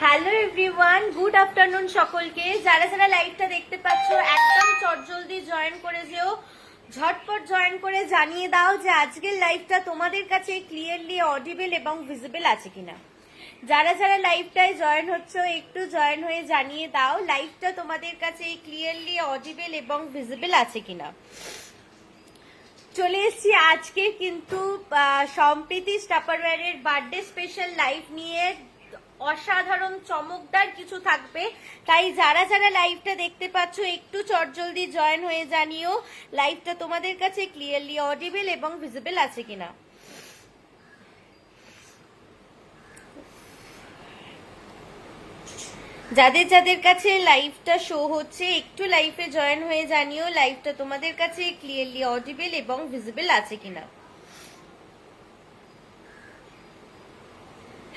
Hello everyone, good afternoon সকলকে। যারা যারা লাইভটা দেখতে পাচ্ছ একদম চটজলদি জয়েন করে যেও, ঝটপট জয়েন করে জানিয়ে দাও যে আজকের লাইভটা তোমাদের কাছে ক্লিয়ারলি অডিবল এবং ভিজিবল আছে কিনা। যারা যারা লাইভটায় জয়েন হচ্ছ একটু জয়েন হয়ে জানিয়ে দাও লাইভটা তোমাদের কাছে ক্লিয়ারলি অডিবল এবং ভিজিবল আছে কিনা। চলে এসেছি আজকে কিন্তু সম্প্রীতি টাপারওয়্যারের বার্থডে স্পেশাল লাইভ নিয়ে। অসাধারণ চমকদার কিছু থাকবে, তাই যারা যারা লাইভটা দেখতে পাচ্ছ একটু চটজলদি জয়েন হয়ে জানিও লাইভটা তোমাদের কাছে ক্লিয়ারলি অডিবল এবং ভিজিবল আছে কিনা। যাদের যাদের কাছে লাইভটা শো হচ্ছে একটু লাইভে জয়েন হয়ে জানিও লাইভটা তোমাদের কাছে ক্লিয়ারলি অডিবল এবং ভিজিবল আছে কিনা।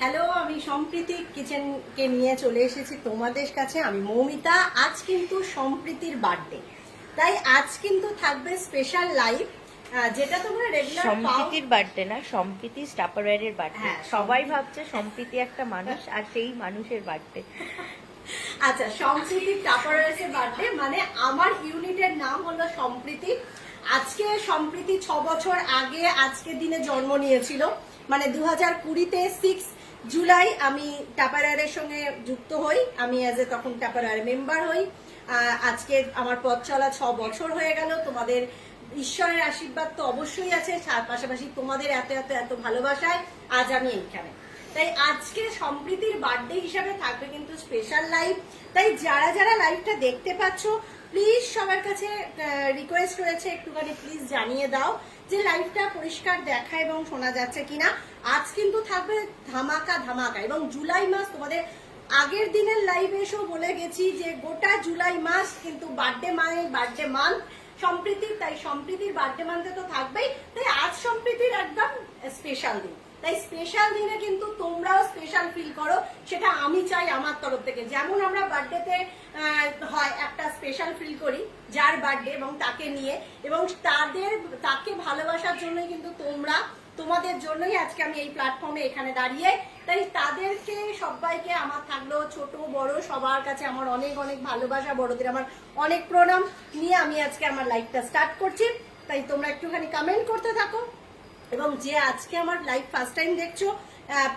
হ্যালো, আমি সম্প্রীতি কিচেনকে নিয়ে চলে এসেছি তোমাদের কাছে। আমি মৌমিতা। আজ কিন্তু সম্প্রীতির বার্থডে, তাই আজ কিন্তু থাকবে স্পেশাল লাইভ, যেটা তোমরা রেগুলার সম্প্রীতির বার্থডে না, সম্প্রীতি টাপারওয়্যারের বার্থডে। সবাই ভাবছে সম্প্রীতি একটা মানুষ আর সেই মানুষের বার্থডে। আচ্ছা, সম্প্রীতি টাপারওয়্যারের বার্থডে মানে আমার ইউনিটের নাম হলো সম্প্রীতি। আজকে সম্প্রীতি 6 বছর আগে আজকের দিনে জন্ম নিয়েছিল, মানে 2020-তে 6 জুলাই আমি টাপারওয়্যারের সঙ্গে যুক্ত হই। আমি তখন টাপারওয়্যার মেম্বার হই। আজকে আমার পথ চলা 6 বছর হয়ে গেল। তোমাদের ঈশ্বরের আশীর্বাদ তো অবশ্যই আছে, পাশাপাশি তোমাদের এত এত এত ভালোবাসায় আজ আমি এইখানে। তাই আজকে সম্প্রীতির বার্থডে হিসাবে থাকবে কিন্তু স্পেশাল লাইভ। তাই যারা যারা লাইভটা দেখতে পাচ্ছ প্লিজ সবার কাছে রিকোয়েস্ট রয়েছে একটুখানি প্লিজ জানিয়ে দাও যে লাইভটা পরিষ্কার দেখা এবং শোনা যাচ্ছে কিনা। আজ কিন্তু থাকবে ধামাকা ধামাকা, এবং জুলাই মাস তোমাদের আগের দিনের লাইভ এসেও বলে গেছি যে গোটা জুলাই মাস কিন্তু বার্থডে মানে বার্থডে মান্থ সম্প্রীতির। তাই সম্প্রীতির বার্থডে মান্থে তো থাকবেই, তাই আজ সম্প্রীতির একদম স্পেশাল দিন। তাই স্পেশাল দিনে কিন্তু তোমরাও স্পেশাল ফিল করো, সেটা আমি চাই আমার তরফ থেকে। যেমন আমরা বার্থডেতে হয় একটা স্পেশাল ফিল করি যার বার্থডে এবং তাকে নিয়ে, এবং তাকে ভালোবাসার জন্যই কিন্তু তোমাদের জন্যই আজকে আমি এই প্ল্যাটফর্মে এখানে দাঁড়িয়ে। তাই তাদেরকে সবাইকে আমার থাকলো, ছোট বড় সবার কাছে আমার অনেক অনেক ভালোবাসা, বড়দের আমার অনেক প্রণাম নিয়ে আমি আজকে আমার লাইভটা স্টার্ট করছি। তাই তোমরা একটুখানি কমেন্ট করতে থাকো, এবং যে আজকে আমার লাইভ ফার্স্ট টাইম দেখছো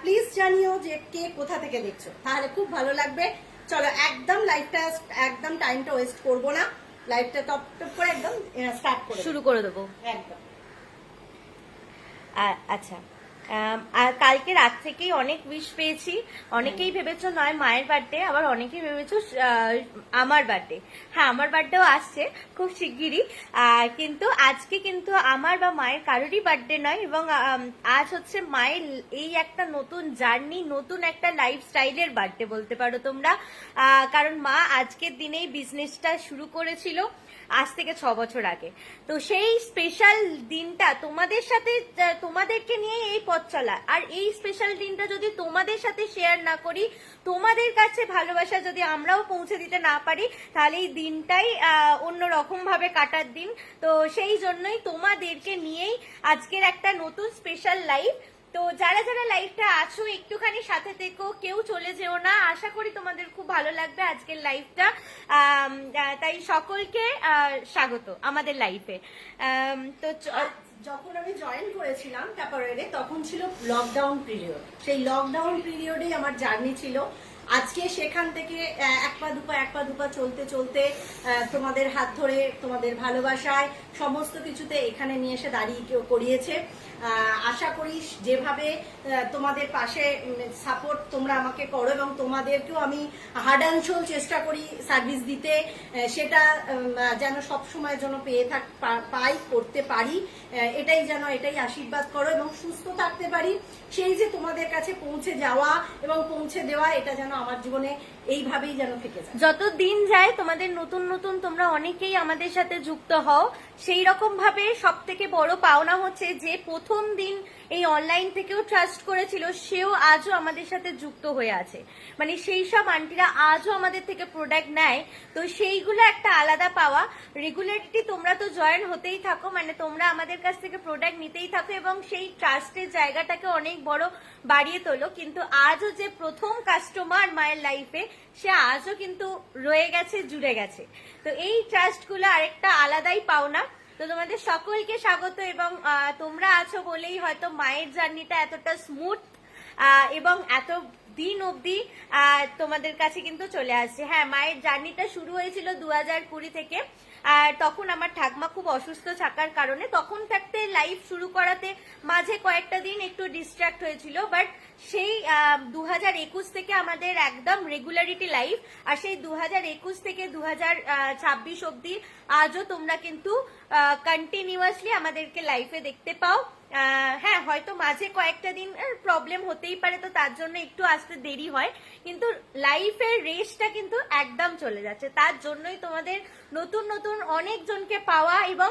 প্লিজ জানিও যে কে কোথা থেকে দেখছো, তাহলে খুব ভালো লাগবে। চলো একদম লাইভটা একদম টাইমটা ওয়েস্ট করবো না, লাইভটা টপ করে একদম স্টার্ট শুরু করে দেবো একদম। আচ্ছা, আর কালকে রাত থেকেই অনেক উইশ পেয়েছি। অনেকেই ভেবেছো নয় মায়ের বার্থডে, আবার অনেকেই ভেবেছো আমার বার্থডে। হ্যাঁ, আমার বার্থডেও আসছে খুব শিগগিরই, কিন্তু আজকে কিন্তু আমার বা মায়ের কারোরই বার্থডে নয়, এবং আজ হচ্ছে মায়ের এই একটা নতুন জার্নি, নতুন একটা লাইফস্টাইলের বার্থডে বলতে পারো তোমরা। কারণ মা আজকের দিনেই বিজনেসটা শুরু করেছিল আজ থেকে 6 বছর আগে। তো সেই স্পেশাল দিনটা তোমাদের সাথে, তোমাদেরকে নিয়ে এই পথ চলা, আর এই স্পেশাল দিনটা যদি তোমাদের সাথে শেয়ার না করি, তোমাদের কাছে ভালোবাসা যদি আমরাও পৌঁছে দিতে না পারি, তাহলে এই দিনটাই অন্যরকম ভাবে কাটার দিন। তো সেই জন্যই তোমাদেরকে নিয়েই আজকের একটা নতুন স্পেশাল লাইভ। তো যারা যারা লাইভটা আছো একটুখানি সাথে থেকো, কেউ চলে যেও না। আশা করি তোমাদের খুব ভালো লাগবে আজকের লাইভটা। তাই সকলকে স্বাগত আমাদের লাইভে। তো যখন আমি জয়েন করেছিলাম টাপারওয়্যারে তখন ছিল লকডাউন পিরিয়ড। সেই লকডাউন পিরিয়ডেই আমার জার্নি ছিল। আজকে সেখান থেকে এক পা দুপা চলতে চলতে তোমাদের হাত ধরে, তোমাদের ভালোবাসায় সমস্ত কিছুতে এখানে নিয়ে এসে দাঁড়িয়ে করিয়েছে। আশা করি যেভাবে তোমাদের পাশে সাপোর্ট তোমরা আমাকে করো, এবং তোমাদেরকেও আমি হার্ড অ্যান্ড সোল চেষ্টা করি সার্ভিস দিতে, সেটা যেন সব সময় যেন পেয়ে পাই, করতে পারি। এটাই আশীর্বাদ করো, এবং সুস্থ থাকতে পারি। সেই যে তোমাদের কাছে পৌঁছে যাওয়া এবং পৌঁছে দেওয়া, এটা যেন আমার জীবনে এইভাবেই যেন থেকে যায়। যত দিন যায় তোমাদের নতুন নতুন তোমরা অনেকেই আমাদের সাথে যুক্ত হও। সেই রকম ভাবে সব থেকে বড় পাওনা হচ্ছে যে প্রথম প্রথম দিন এই অনলাইন থেকেও ট্রাস্ট করেছিল, সেও আজও আমাদের সাথে যুক্ত হয়ে আছে। মানে সেই সব আন্টিরা আজও আমাদের থেকে প্রোডাক্ট নেয়, তো সেইগুলো একটা আলাদা পাওয়া। রেগুলারিটি তোমরা তো জয়েন হতেই থাকো, মানে তোমরা আমাদের কাছ থেকে প্রোডাক্ট নিতেই থাকো এবং সেই ট্রাস্টের জায়গাটাকে অনেক বড় বাড়িয়ে তোলো। কিন্তু আজও যে প্রথম কাস্টমার মায়ের লাইফে, সে আজও কিন্তু রয়ে গেছে, জুড়ে গেছে। তো এই ট্রাস্টগুলো আরেকটা আলাদাই পাওনা। তো তোমাদের সকলকে স্বাগত, এবং তোমরা আছো বলেই হয়তো মায়ের জার্নিটা এতটা স্মুথ এবং এত দিন অবধি তোমাদের কাছে কিন্তু চলে আসছে। হ্যাঁ, মায়ের জার্নিটা শুরু হয়েছিল 2020 থেকে। আর তখন আমার ঠাকমা খুব অসুস্থ থাকার কারণে তখন থাকতে লাইভ শুরু করাতে মাঝে কয়েকটা দিন একটু ডিস্ট্রাক্ট হয়েছিল, বাট সেই 2021 থেকে আমাদের একদম রেগুলারিটি লাইভ। আর সেই 2021 থেকে 2026 অবধি আজও তোমরা কিন্তু কন্টিনিউয়াসলি আমাদেরকে লাইভে দেখতে পাও। হ্যাঁ, হয়তো মাঝে কয়েকটা দিন প্রবলেম হতেই পারে, তো তার জন্য একটু আসতে দেরি হয়, কিন্তু লাইফের রেসটা কিন্তু একদম চলে যাচ্ছে। তার জন্যই তোমাদের নতুন নতুন অনেক জনকে পাওয়া, এবং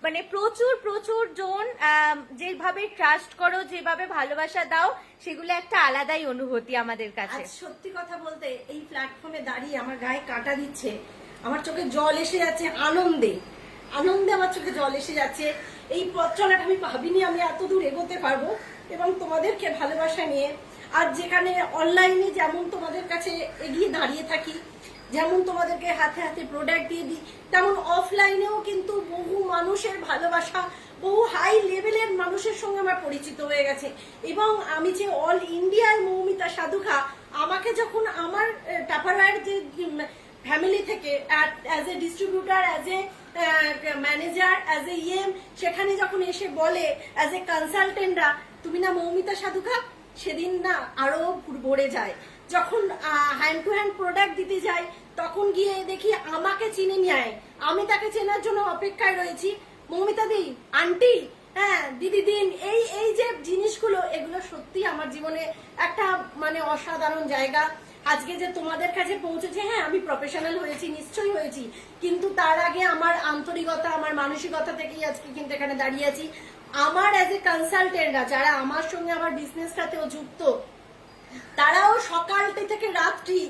মানে প্রচুর প্রচুর জন যেভাবে ট্রাস্ট করো, যেভাবে ভালোবাসা দাও, সেগুলো একটা আলাদাই অনুভূতি আমাদের কাছে। আজ সত্যি কথা বলতে এই প্ল্যাটফর্মে দাঁড়িয়ে আমার গায়ে কাঁটা দিচ্ছে, আমার চোখে জল এসে যাচ্ছে, আনন্দে আনন্দে আমার চোখে জল এসে যাচ্ছে। এই পথ চলাটা আমি ভাবিনি আমি এত দূর এগোতে পারবো, এবং তোমাদেরকে ভালোবাসা নিয়ে। আর যেখানে অনলাইনে যেমন তোমাদের কাছে এগিয়ে দাঁড়িয়ে থাকি, যেমন তোমাদেরকে হাতে হাতে প্রোডাক্ট দিয়ে দিই, তেমন অফলাইনেও কিন্তু বহু মানুষের ভালোবাসা, বহু হাই লেভেলের মানুষের সঙ্গে আমার পরিচিত হয়ে গেছে। এবং আমি যে অল ইন্ডিয়ার মৌমিতা সাধুখা, আমাকে যখন আমার টাপারওয়্যার যে ফ্যামিলি থেকে as a distributor, as a manager, as a EM, সেখানে যখন এসে বলে অ্যাজ এ কনসালটেন্টরা, তুমি না মৌমিতা সাধুখা, সেদিন না আরো ভরে যায়। যখন হ্যান্ড টু হ্যান্ড প্রোডাক্ট দিতে যাই, তখন গিয়ে দেখি আমাকে চিনে নেয়, আমি তাকে চেনার জন্য অপেক্ষায় রয়েছি। মৌমিতা দি, আন্টি, হ্যাঁ দিদি দিন, এই এই যে জিনিসগুলো, এগুলো সত্যি আমার জীবনে একটা মানে অসাধারণ জায়গা। আজকে যে তোমাদের কাছে পৌঁছেছে, হ্যাঁ আমি প্রফেশনাল হয়েছি, নিশ্চয়ই হয়েছি, কিন্তু তার আগে আমার আন্তরিকতা, আমার মানসিকতা থেকেই আজকে কিন্তু এখানে দাঁড়িয়ে আছি। আমার অ্যাজ এ কনসালটেন্টরা যারা আমার সঙ্গে আমার বিজনেসটাতেও যুক্ত, তারাও সকালটি থেকে রাত্রি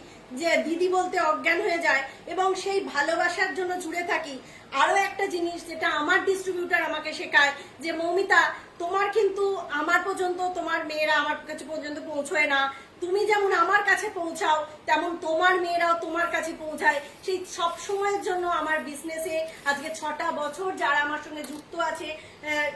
যে দিদি বলতে অজ্ঞান হয়ে যায়, এবং সেই ভালোবাসার জন্য জুড়ে থাকি। আরো একটা জিনিস যেটা আমার ডিস্ট্রিবিউটার আমাকে শেখায়, যে মৌমিতা, তোমার কিন্তু আমার পর্যন্ত, তোমার মেয়েরা আমার কাছে পর্যন্ত পৌঁছয় না, তুমি যেমন আমার কাছে পৌঁছাও, তেমন তোমার মেয়েরাও তোমার কাছে পৌঁছায়। সেই সব সময়ের জন্য আমার বিজনেসে আজকে 6টা বছর যারা আমার সঙ্গে যুক্ত আছে,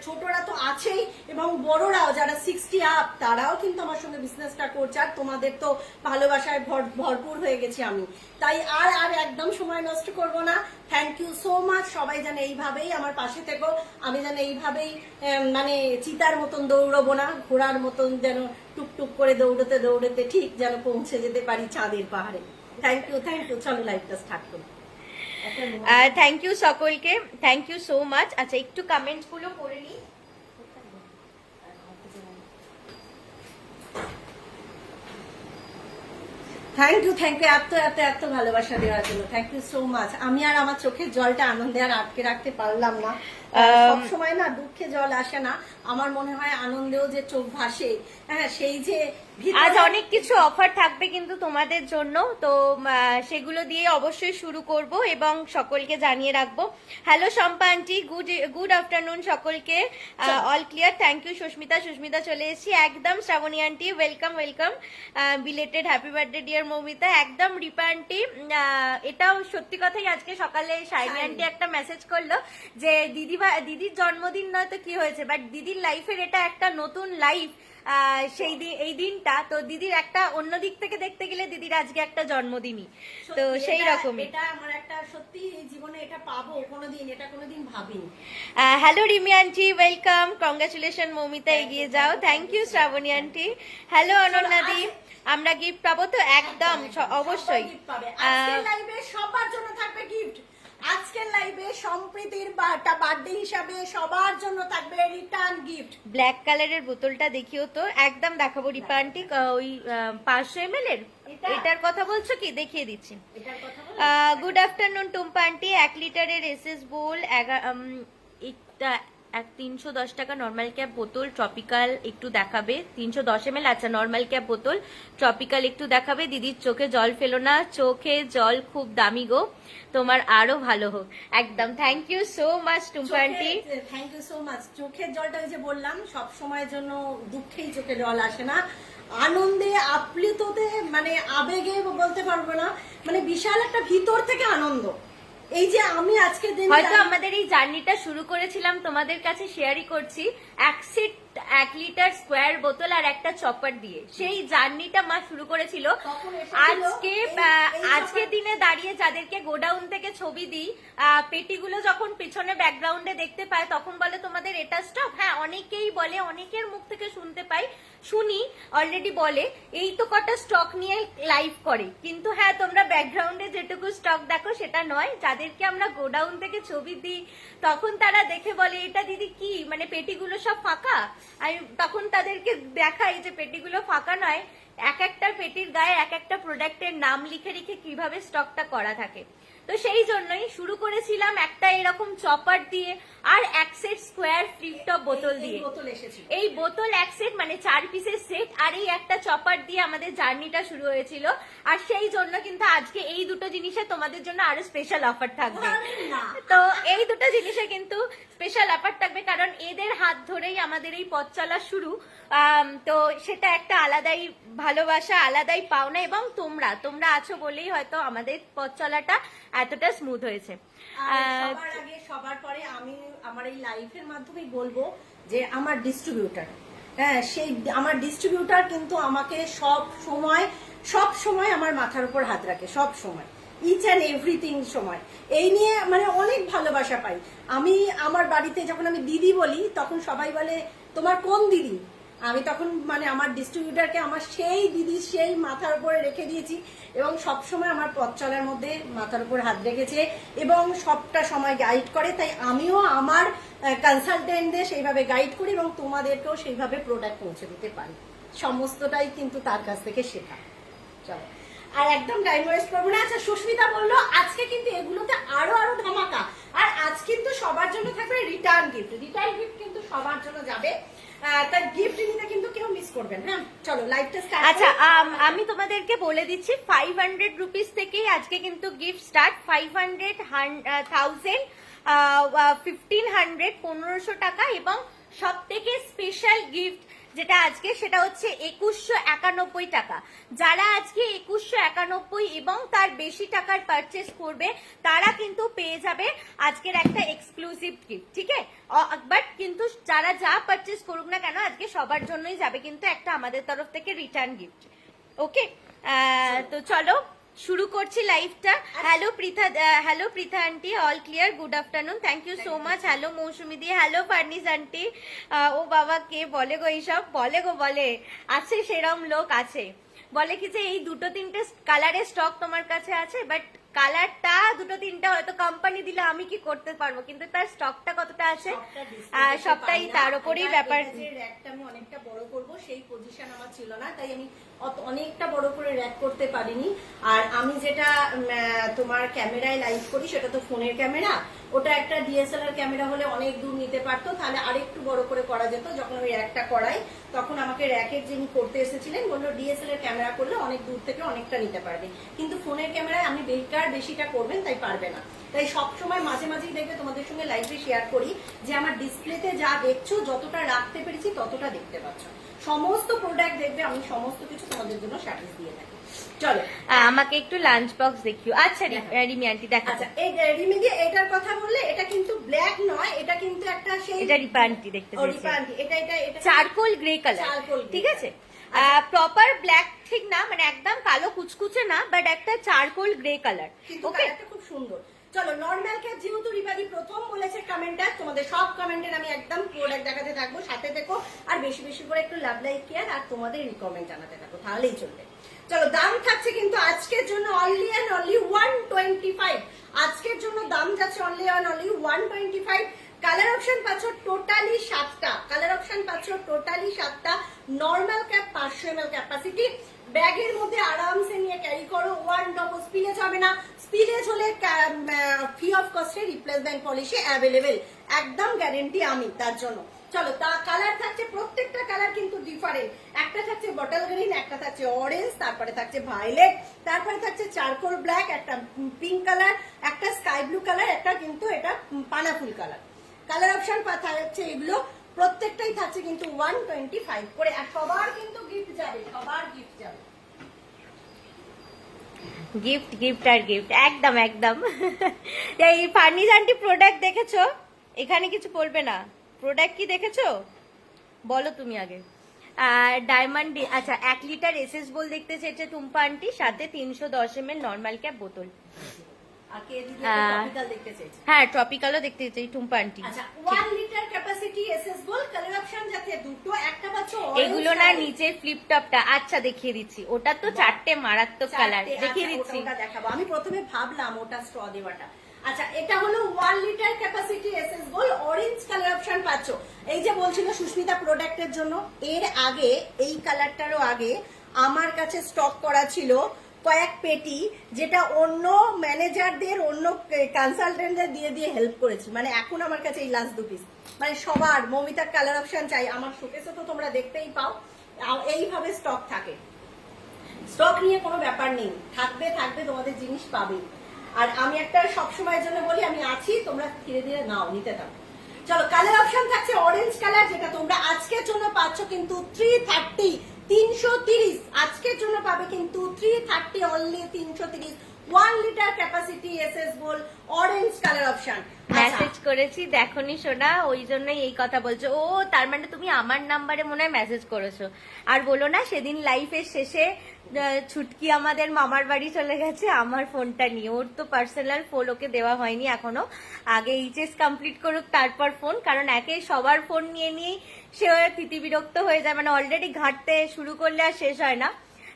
ছোটরা তো আছেই, এবং বড়রাও যারা 60 আপ, তারাও কিন্তু আমার সঙ্গে বিজনেসটা করছে। আর তোমাদের তো ভালোবাসায় ভরপুর হয়ে গেছি আমি, তাই আর একদম সময় নষ্ট করব না। Thank you so much. সবাই যেন এইভাবেই আমার পাশে থেকো, আমি যেন এইভাবেই মানে চিতার মতন দৌড়বো না, ঘোড়ার মতন যেন টুকটুক করে দৌড়তে দৌড়তে ঠিক যেন পৌঁছে যেতে পারি চাঁদের পাহাড়ে। Thank you, thank you. চলো লাইভটা স্টার্ট করি। থ্যাংক ইউ সকলকে, থ্যাংক ইউ সো মাচ। আচ্ছা, একটু কমেন্টস গুলো পড়ে নিই। থ্যাংক ইউ, থ্যাংক ইউ, এত এত এত ভালোবাসা দেওয়ার জন্য থ্যাংক ইউ সো মাচ। আমি আর আমার চোখের জলটা আনন্দে আর আটকে রাখতে পারলাম না। সবসময় না দুঃখে জল আসে না, আমার মনে হয় আনন্দেও যে চোখ ভাসে। হ্যাঁ, সেই যে আজ অনেক কিছু অফার থাকবে কিন্তু তোমাদের জন্য, তো সেগুলো দিয়ে অবশ্যই শুরু করব এবং সকলকে জানিয়ে রাখবো। Hello Shampa aunty, good afternoon সকলকে। All clear, thank you Susmita. Susmita চলে এসেছি একদম। Srabani aunty welcome welcome, belated happy birthday dear Moumita. একদম রিপা আন্টি, এটাও সত্যি কথাই, আজকে সকালে শাইনি আন্টি একটা মেসেজ করলো যে দিদির জন্মদিন নয় তো কি হয়েছে, বাট দিদির লাইফের এটা একটা নতুন লাইফ। সেই দিন, এই দিনটা তো দিদির একটা অন্য দিক থেকে দেখতে গেলে দিদির আজকে একটা জন্মদিনই, তো সেই রকমই। এটা আমার একটা সত্যি জীবনে এটা পাবো কোনোদিন, এটা কোনোদিন ভাবিনি। Hello Rimi aunty welcome, congratulation Moumita, এগিয়ে যাও। Thank you Srabani aunty. Hello অনন্যাদি, আমরা গিফট পাবো তো? একদম অবশ্যই। আজকের লাইভে সবার জন্য থাকবে গিফট। আজকের লাইভে সম্প্রীতির বার্থডে হিসাবে সবার জন্য থাকবে রিটার্ন গিফট। ব্ল্যাক কালারের বোতলটা দেখিও তো, একদম দেখাবো রিপা আন্টি। ওই 500 ml এর এটার কথা বলছো কি? দেখিয়ে দিচ্ছি। Good afternoon Tumpa aunty. 1 লিটারের এসএস বোল 310 টাকা নর্মাল ক্যাপ বোতল, ট্রপিক্যাল একটু দেখাবে 310 ml। আচ্ছা, নর্মাল ক্যাপ বোতল, ট্রপিক্যাল একটু দেখাবে। দিদির চোখে জল ফেলো না, চোখে জল খুব দামি গো, তোমার আরো ভালো হোক। একদম, thank you so much Tumpa aunty. Thank you so much. চোখের জলটা ওই যে বললাম, সব সময়ের জন্য দুঃখেই চোখে জল আসে না, আনন্দে আপ্লুততে, মানে আবেগে বলতে পারবো না, মানে বিশাল একটা ভিতর থেকে আনন্দ। এই যে আমি আজকের দিন হয়তো আমাদের এই জার্নিটা শুরু করেছিলাম, তোমাদের কাছে শেয়ারই করছি, 1 লিটার স্কোয়ার বোতল আর একটা চপার দিয়ে। সেই জার্নিটা মা শুরু করেছিল। আজকের দিনে দাঁড়িয়ে যাদেরকে গোডাউন থেকে ছবি দিই, পেটিগুলো যখন পিছনে ব্যাকগ্রাউন্ডে দেখতে পায় তখন বলে তোমাদের এটা স্টক। হ্যাঁ, অনেকেই বলে, অনেকের মুখ থেকে শুনতে পাই, শুনি অলরেডি বলে এই তো কটা স্টক নিয়ে লাইভ করে, কিন্তু হ্যাঁ তোমরা ব্যাকগ্রাউন্ডে যেটুকু স্টক দেখো সেটা নয়। যাদেরকে আমরা গোডাউন থেকে ছবি দিই তখন তারা দেখে বলে এটা দিদি কি, মানে পেটিগুলো সব ফাঁকা। আমি তখন তাদেরকে দেখাই যে পেটিগুলো ফাঁকা নয়, এক একটা পেটির গায়ে এক একটা প্রোডাক্টের নাম লিখে লিখে কিভাবে স্টকটা করা থাকে। তো সেই জন্যই শুরু করেছিলাম একটা এরকম চপার দিয়ে আর 1 সেট স্কোয়ার ফ্লিপ টপ বোতল দিয়ে। এই বোতল 1 সেট, মানে 4 পিসের সেট, আর এই একটা চপার দিয়ে আমাদের জার্নিটা শুরু হয়েছিল। আর সেই জন্য কিন্তু আজকে এই দুটো জিনিসে তোমাদের জন্য আরো স্পেশাল অফার থাকবে। তো এই দুটো জিনিসে কিন্তু স্পেশাল অফার থাকবে, কারণ এদের হাত ধরেই আমাদের এই পথ চলা শুরু। তো সেটা একটা আলাদাই ভালোবাসা, আলাদাই পাওনা, এবং তোমরা আছো বলেই হয়তো আমাদের পথ চলাটা এতটা স্মুথ হয়েছে। সবার আগে সবার পরে আমি আমার এই লাইফের মাধ্যমেই বলবো যে আমার ডিস্ট্রিবিউটার, হ্যাঁ সেই আমার ডিস্ট্রিবিউটার কিন্তু আমাকে সব সময় আমার মাথার উপর হাত রাখে, সব সময়, ইচ অ্যান্ড এভরিথিং সময়। এই নিয়ে মানে অনেক ভালোবাসা পাই আমি। আমার বাড়িতে যখন আমি দিদি বলি তখন সবাই বলে তোমার কোন দিদি, আমি তখন মানে আমার ডিস্ট্রিবিউটারকে আমার সেই দিদি সেই মাথার উপরে রেখে দিয়েছি, এবং সবসময় আমার পথ চলার মধ্যে মাথার উপর হাত রেখেছে এবং সবটা সময় গাইড করে। তাই আমিও আমার কনসালটেন্টদের সেইভাবে গাইড করি এবং তোমাদেরকেও সেইভাবে প্রোডাক্ট পৌঁছে দিতে পারি। সমস্তটাই কিন্তু তার কাছ থেকে শেখা। চলো, আর একদম টাইম ওয়েস্ট করবো না। আচ্ছা, সুস্মিতা বললো আজকে কিন্তু এগুলোতে আরো ধামাকা, আর আজ কিন্তু সবার জন্য থাকবে রিটার্ন গিফট। রিটার্ন গিফট কিন্তু সবার জন্য যাবে, তাই গিফট নিতে কিন্তু কেউ মিস করবেন। হ্যাঁ, চলো লাইভটা স্টার্ট। আচ্ছা, আমি তোমাদেরকে বলে দিচ্ছি 500 রুপিস থেকেই আজকে কিন্তু গিফট স্টার্ট। 500, 1000, 1500, 1500 টাকা, এবং সব থেকে স্পেশাল গিফট যেটা আজকে সেটা হচ্ছে 2191 টাকা। যারা আজকে 2191 এবং তার বেশি টাকার পারচেস করবে তারা কিন্তু পেয়ে যাবে আজকের একটা এক্সক্লুসিভ গিফট, ঠিক আছে? বাট কিন্তু যারা যা পারচেস করুক না কেন আজকে সবার জন্যই যাবে কিন্তু একটা আমাদের তরফ থেকে রিটার্ন গিফট। ওকে, তো চলো শুরু করছি লাইভটা। Hello Pritha aunty, all clear, good afternoon, thank you so much. Hello Mousumi দি, হ্যালো ফার্নিস আন্টি। ও বাবা, কে বলে গো এইসব? বলে আছে, সেরম লোক আছে, বলে কি যে এই 2-3টে কালারের স্টক তোমার কাছে আছে, বাট কালারটা 2-3টা হয়তো কোম্পানি দিলে আমি কি করতে পারবো, কিন্তু তার স্টকটা কতটা আছে সবটাই তার উপরেই ব্যাপার। র্যাকটা আমি অনেকটা বড় করব সেই পজিশন আমার ছিল না, তাই আমি অনেকটা বড় করে র্যাক করতে পারিনি। আর আমি যেটা তোমার ক্যামেরায় লাইভ করি সেটা তো ফোনের ক্যামেরা, ওটা একটা ডিএসএলআর ক্যামেরা হলে অনেক দূর নিতে পারতো, তাহলে আরেকটু বড় করে করা যেত। যখন আমি র্যাকটা করাই তখন আমাকে র্যাকের যিনি করতে এসেছিলেন বললো ডিএসএলআর ক্যামেরা করলে অনেক দূর থেকে অনেকটা নিতে পারবে, কিন্তু ফোনের ক্যামেরায় আমি বেশিটা করবেন তাই পারবে না। তাই সবসময় মাঝে মাঝেই দেখবে তোমাদের সঙ্গে লাইভে শেয়ার করি যে আমার ডিসপ্লেতে যা দেখছো যতটা রাখতে পেরেছি ততটা দেখতে পাচ্ছ। সমস্ত প্রোডাক্ট দেখবে আমি সমস্ত কিছু তোমাদের জন্য সার্ভিস দিয়ে থাকি। চলো, আমাকে একটু লাঞ্চ বক্স দেখিও। আচ্ছা রিমি আন্টি দেখা। আচ্ছা, এই রিমি দি এটার কথা বললে, এটা কিন্তু ব্ল্যাক নয়, এটা কিন্তু একটা সেই এটা রিপা আন্টি দেখতে পাচ্ছি, এটা চারকোল গ্রে কালার, ঠিক আছে? প্রপার ব্ল্যাক ঠিক না, মানে একদম কালো কুচকুচে না, বাট একটা চারকোল গ্রে কালার। ওকে, খুব সুন্দর। চলো, নর্মাল ক্যাপ যেহেতু রিপাদি প্রথম বলেছে কমেন্টে, তোমাদের সব কমেন্টের আমি একদম প্রোডাক্ট দেখাতে থাকবো, সাথে দেখো, আর বেশি বেশি করে একটু লাভ লাইক কেয়ার আর তোমাদের রিকমেন্ড জানাতে থাকো, তাহলেই চলবে। চলো, দাম থাকছে কিন্তু আজকের জন্য অনলি অ্যান্ড অনলি 125। আজকের জন্য দাম যাচ্ছে only and only 125। Colour option পাচ্ছ টোটালি 7টা, নর্মাল ক্যাপ 500 ml ক্যাপাসিটি। ব্যাগের মধ্যে আরামসে নিয়ে ক্যারি করো, ওয়ান ডবল স্পিলেজ হবে না, স্পিলেজ হলে ফ্রি অফ কস্টে রিপ্লেসমেন্ট পলিসি অ্যাভেলেবেল, একদম গ্যারেন্টি আমি তার জন্য। চলো, তা কালার থাকছে, প্রত্যেকটা কালার কিন্তু ডিফারেন্ট। একটা থাকছে বটল গ্রিন, একটা থাকছে অরেঞ্জ, তারপরে থাকছে ভায়োলেট, তারপরে থাকছে চারকোল ব্ল্যাক, একটা পিঙ্ক কালার, একটা স্কাই ব্লু কালার, একটা কিন্তু এটা পানাফুল কালার। কালার অপশন থাকছে এগুলো, প্রত্যেকটাই থাকছে কিন্তু 125 করে। আর সবার কিন্তু গিফট যাবে, সবার গিফট যাবে। গিফট গিফট আর গিফট, একদম একদম। এই ফার্নিজ আন্টি প্রোডাক্ট দেখেছো? এখানে কিছু বলবে না, প্রোডাক্ট কি দেখেছো বলো তুমি আগে। আর ডায়মন্ড, আচ্ছা 1 লিটার এসএস বল দেখতে চেয়েছে টুম্পা আন্টি, সাথে 310 ml নর্মাল ক্যাপ বোতল। আর কে দিদি টপিক্যাল দেখতে চাইছে? হ্যাঁ টপিক্যালও দেখতে চাই টুম্পা আন্টি। আচ্ছা 1 লিটার ক্যাপাসিটি এসএস বল, কালার অপশন যাতে দুটো, একটা পাচ্ছ এগুলো না নিচে ফ্লিপ টপটা, আচ্ছা দেখিয়ে দিচ্ছি, ওটা তো 4টে মারাত্মক কালার, দেখিয়ে দিচ্ছি। ওটা দেখাবো। আমি প্রথমে ভাবলাম ওটা স্ট্র দেওয়াটা। আচ্ছা এটা হলো 1 লিটার ক্যাপাসিটি এসএস বল, অরেঞ্জ কালার অপশন পাচ্ছ। এই যে বলছিল সুস্মিতা প্রোডাক্টের জন্য, এর আগে এই কালারটারও আগে আমার কাছে স্টক করা ছিল কয়েক পেটি, যেটা অন্য ম্যানেজারদের, অন্য কনসালটেন্টদের দিয়ে দিয়ে হেল্প করেছি। মানে এখন আমার কাছে এই লাস্ট 2 পিস, মানে সবার মৌমিতার কালার অপশন চাই। আমার শোকেসে তো তোমরা দেখতেই পাও এইভাবে স্টক থাকে। স্টক নিয়ে কোনো ব্যাপার নেই, থাকবে থাকবে, তোমাদের জিনিস পাবে। আর আমি একটা সবসময়ের জন্য বলি, আমি আছি, তোমরা ধীরে ধীরে নাও, নিতে থাকো। চলো, কালার অপশন থাকছে অরেঞ্জ কালার, যেটা তোমরা আজকের জন্য পাচ্ছ কিন্তু 330, 330 আজকের জন্য পাবে কিন্তু 330 অনলি, 330 1 লিটার ক্যাপাসিটি এসএস বল, অরেঞ্জ কালার অপশন। মেসেজ করেছি দেখোনি সোনা, ওই জন্যই এই কথা বলছো। ও তার মানে তুমি আমার নাম্বারে মনে হয় মেসেজ করেছো। আর বলো না, সেদিন লাইফের শেষে ছুটকি আমাদের মামার বাড়ি চলে গেছে আমার ফোনটা নিয়ে। ওর তো পার্সোনাল ফোন ওকে দেওয়া হয়নি এখনো, আগে এইচএস কমপ্লিট করুক তারপর ফোন, কারণ একে সবার ফোন নিয়ে নিয়েই সে তিতিবিরক্ত হয়ে যায়, মানে অলরেডি ঘাঁটতে শুরু করলে আর শেষ হয় না।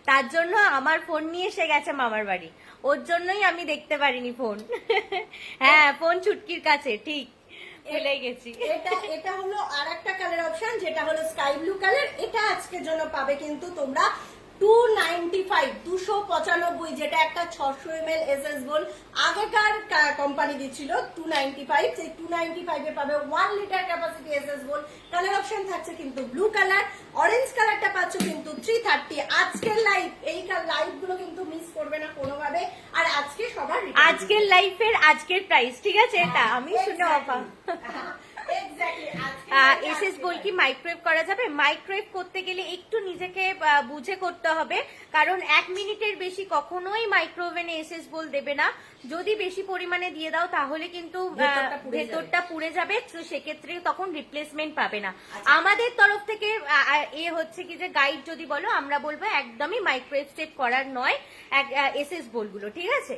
তার জন্য আমার ফোন নিয়ে সে গেছে মামার বাড়ি, ওর জন্যই আমি দেখতে পারিনি ফোন। হ্যাঁ ফোন ছুটকির কাছে, ঠিক ভুলে গেছি। এটা হলো আর একটা কালার অপশন, যেটা হলো স্কাই ব্লু কালার। এটা আজকের জন্য পাবে কিন্তু তোমরা 295, 295, যেটা একটা 600 ml এসএস বল আগেকার কোম্পানি দিচ্ছিল 295, সেই 295 এ পাবে 1 লিটার ক্যাপাসিটি এসএস বল। কালার অপশন থাকছে কিন্তু ব্লু কালার, অরেঞ্জ কালারটা পাচ্ছ কিন্তু 330। আজকের লাইভ, এই লাইভ গুলো কিন্তু মিস করবে না কোনোভাবে। আর আজকে সবার আজকের লাইফের আজকের প্রাইস, ঠিক আছে, এটা আমি শুনে অবাক। এসএস বল কি মাইক্রোওয়েভ করা যাবে? মাইক্রোওয়েভ করতে গেলে একটু নিজেকে বুঝে করতে হবে, কারণ 1 মিনিটের বেশি কখনোই মাইক্রোওভেনে এসএস বল দেবে না। যদি বেশি পরিমাণে দিয়ে দাও তাহলে কিন্তু ভেতরটা পুড়ে যাবে, তো সেক্ষেত্রে তখন রিপ্লেসমেন্ট পাবে না। আমাদের তরফ থেকে হচ্ছে কি যে গাইড যদি বলো, আমরা বলবো একদমই মাইক্রোওয়েভ স্টেপ করার নয় এসএস বলগুলো, ঠিক আছে।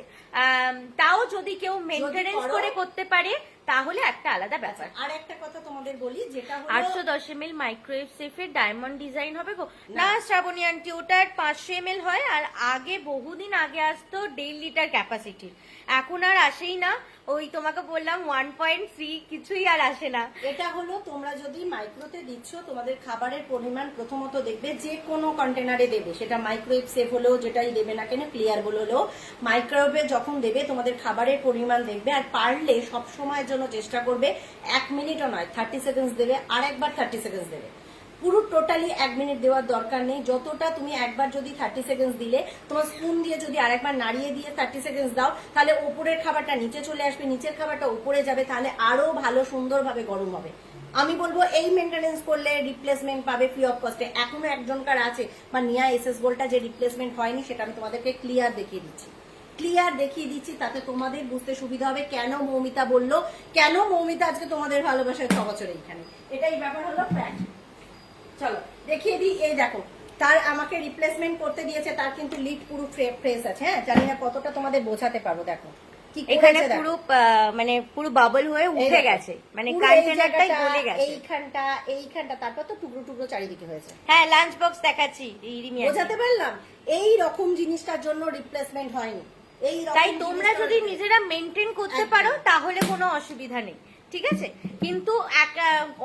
তাও যদি কেউ মেইনটেনেন্স করে করতে পারে তাহলে একটা আলাদা ব্যাপার। আর একটা কথা তোমাদের বলি, যেটা হলো 810 ml মাইক্রোওয়েভ সেফের ডায়মন্ড ডিজাইন হবে গো না শ্রাবণী আন্টি, ওটার 500 ml হয়। আর আগে বহুদিন আগে আসতো 1.5 লিটার ক্যাপাসিটি, এখন আর আসেই না। ওই তোমাকে বললাম 1.3, কিছুই আর আসে না। এটা হলো তোমরা যদি মাইক্রোতে দিচ্ছ, তোমাদের খাবারের পরিমাণ প্রথমত দেখবে যে কোনো কন্টেনারে দেবে, সেটা মাইক্রোওয়েভ সেফ হলেও যেটাই দেবে না কেন, ক্লিয়ার হলেও মাইক্রোওয়েভে যখন দেবে তোমাদের খাবারের পরিমাণ দেখবে। আর পারলে সবসময়ের জন্য চেষ্টা করবে 1 মিনিটও নয় 30 সেকেন্ডস দেবে, আর একবার 30 সেকেন্ডস দেবে। পুরো টোটালি 1 মিনিট দেওয়ার দরকার নেই। যতটা তুমি একবার যদি 30 সেকেন্ডস দিলে, তোমার স্পুন দিয়ে যদি আরেকবার নাড়িয়ে দিয়ে 30 সেকেন্ডস দাও, তাহলে উপরের খাবারটা নিচে চলে আসবে, নিচের খাবারটা উপরে যাবে, তাহলে আরো ভালো সুন্দরভাবে গরম হবে। আমি বলবো এই মেনটেনেন্স করলে রিপ্লেসমেন্ট পাবে ফ্রি অফ কস্টে। এখনো একজনকার আছে বা নিয়া এসএস বলটা যে রিপ্লেসমেন্ট হয়নি, সেটা আমি তোমাদেরকে ক্লিয়ার দেখিয়ে দিচ্ছি, তাতে তোমাদের বুঝতে সুবিধা হবে কেন মৌমিতা বললো, কেন মৌমিতা আজকে তোমাদের ভালোবাসায় 6 বছর এইখানে। এটাই ব্যাপার হলো ফ্যাক্ট। চলো দেখিয়ে দিই, এই দেখো, তার আমাকে রিপ্লেসমেন্ট করতে দিয়েছে, তার কিন্তু লিড পুরো ফ্রেশ আছে। হ্যাঁ, জানি না কতটা তোমাদের বোঝাতে পারবো। দেখো এখানে পুরো মানে পুরো বাবল হয়ে উঠে গেছে, মানে কন্টেনারটাই গলে গেছে। এইখানটা তারপর তো টুকরো টুকরো চারিদিকে হয়েছে। হ্যাঁ লাঞ্চ বক্স দেখাচ্ছি, বোঝাতে পারলাম? এই রকম জিনিসটার জন্য রিপ্লেসমেন্ট হয়নি। তাই তোমরা যদি নিজেরা মেনটেন করতে পারো তাহলে কোনো অসুবিধা নেই, ঠিক আছে, কিন্তু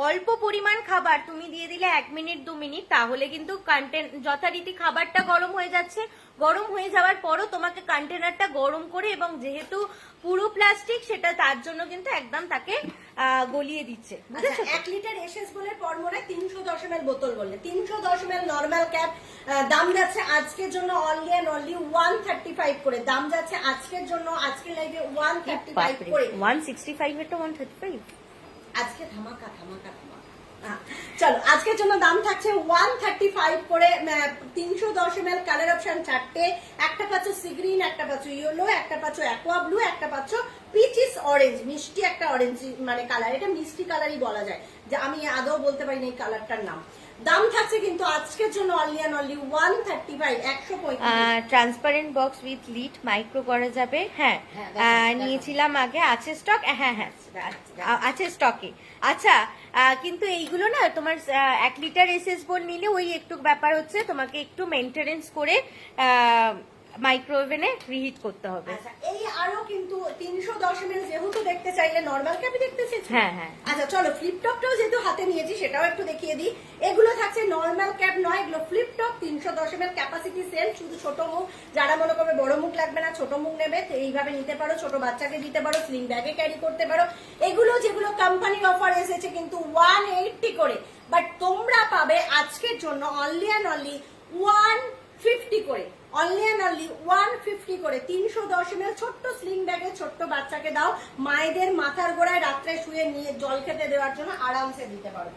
অল্প পরিমাণ খাবার তুমি দিয়ে দিলে 1 মিনিট 2 মিনিট, তাহলে কিন্তু কন্টেন যথারীতি খাবারটা গরম হয়ে যাচ্ছে। গরম হয়ে যাওয়ার পরও তোমাকে কন্টেনারটা গরম করে, এবং যেহেতু পুরো প্লাস্টিক, সেটা তার জন্য কিন্তু একদম তাকে গলিয়ে দিচ্ছে, বুঝেছো? 1 লিটার এসএস বলে পরমরে 310 ml বোতল বললে 310 ml নরমাল ক্যাপ দাম যাচ্ছে আজকের জন্য অনলি এন্ড অনলি 135 করে। দাম যাচ্ছে আজকের জন্য, আজকের লাইভে 135 করে। 165 এটা 135 আজকে ধামাকা ধামাকা ধামাকা। চলো, আজকের জন্য দাম থাকছে 135 করে। 310 ml কালার অপশন 4টে, একটা পাচ্ছ সি গ্রিন, একটা পাচ্ছ ইয়েলো, একটা পাচ্ছ অ্যাকোয়া ব্লু, একটা পাচ্ছ পিচিস অরেঞ্জ, মিষ্টি একটা অরেঞ্জ মানে কালার। এটা মিষ্টি কালারই বলা যায়, যে আমি আদৌ বলতে পারি না এই কালারটার নাম। দাম থাকছে কিন্তু আজকের জন্য only and only 135, 135। Transparent box with lid micro করা যাবে। হ্যাঁ, নিয়েছিলাম আগে, আছে স্টক। হ্যাঁ হ্যাঁ আছে স্টকে। আচ্ছা, কিন্তু এইগুলো না তোমার 1 লিটার এসএস বোল নিলে ওই একটু ব্যাপার হচ্ছে, তোমাকে একটু মেনটেনেন্স করে মাইক্রোওভেনে রিহিট করতে হবে। আচ্ছা, এই আরো কিন্তু 310 ml যেহেতু দেখতে চাইলে নরমাল ক্যাপই দেখতে চাইছি। হ্যাঁ হ্যাঁ। আচ্ছা চলো, ফ্লিপ টপটাও যেহেতু হাতে নিয়েছি সেটাও একটু দেখিয়ে দিই। এগুলো থাকছে নরমাল ক্যাপ নয়, এগুলো flip top. 310 ml capacity same, শুধু ছোট মুখ। যারা মনে করবে বড় মুখ লাগবে না, ছোট মুখ নেবে, তো এইভাবে নিতে পারো, ছোট বাচ্চাকে দিতে পারো, স্লিং ব্যাগে ক্যারি করতে পারো। এগুলো যেগুলো কোম্পানির অফার এসেছে কিন্তু 180 করে, বাট তোমরা পাবে আজকের জন্য অনলি এন্ড অনলি 150 করে। অনলি এন্ড অনলি 150 করে। 310 ml ছোট্ট স্লিং ব্যাগে ছোট্ট বাচ্চাকে দাও, মায়েদের মাথার গোড়ায় রাত্রে শুয়ে নিয়ে জল খেতে দেওয়ার জন্য আরামসে দিতে পারো।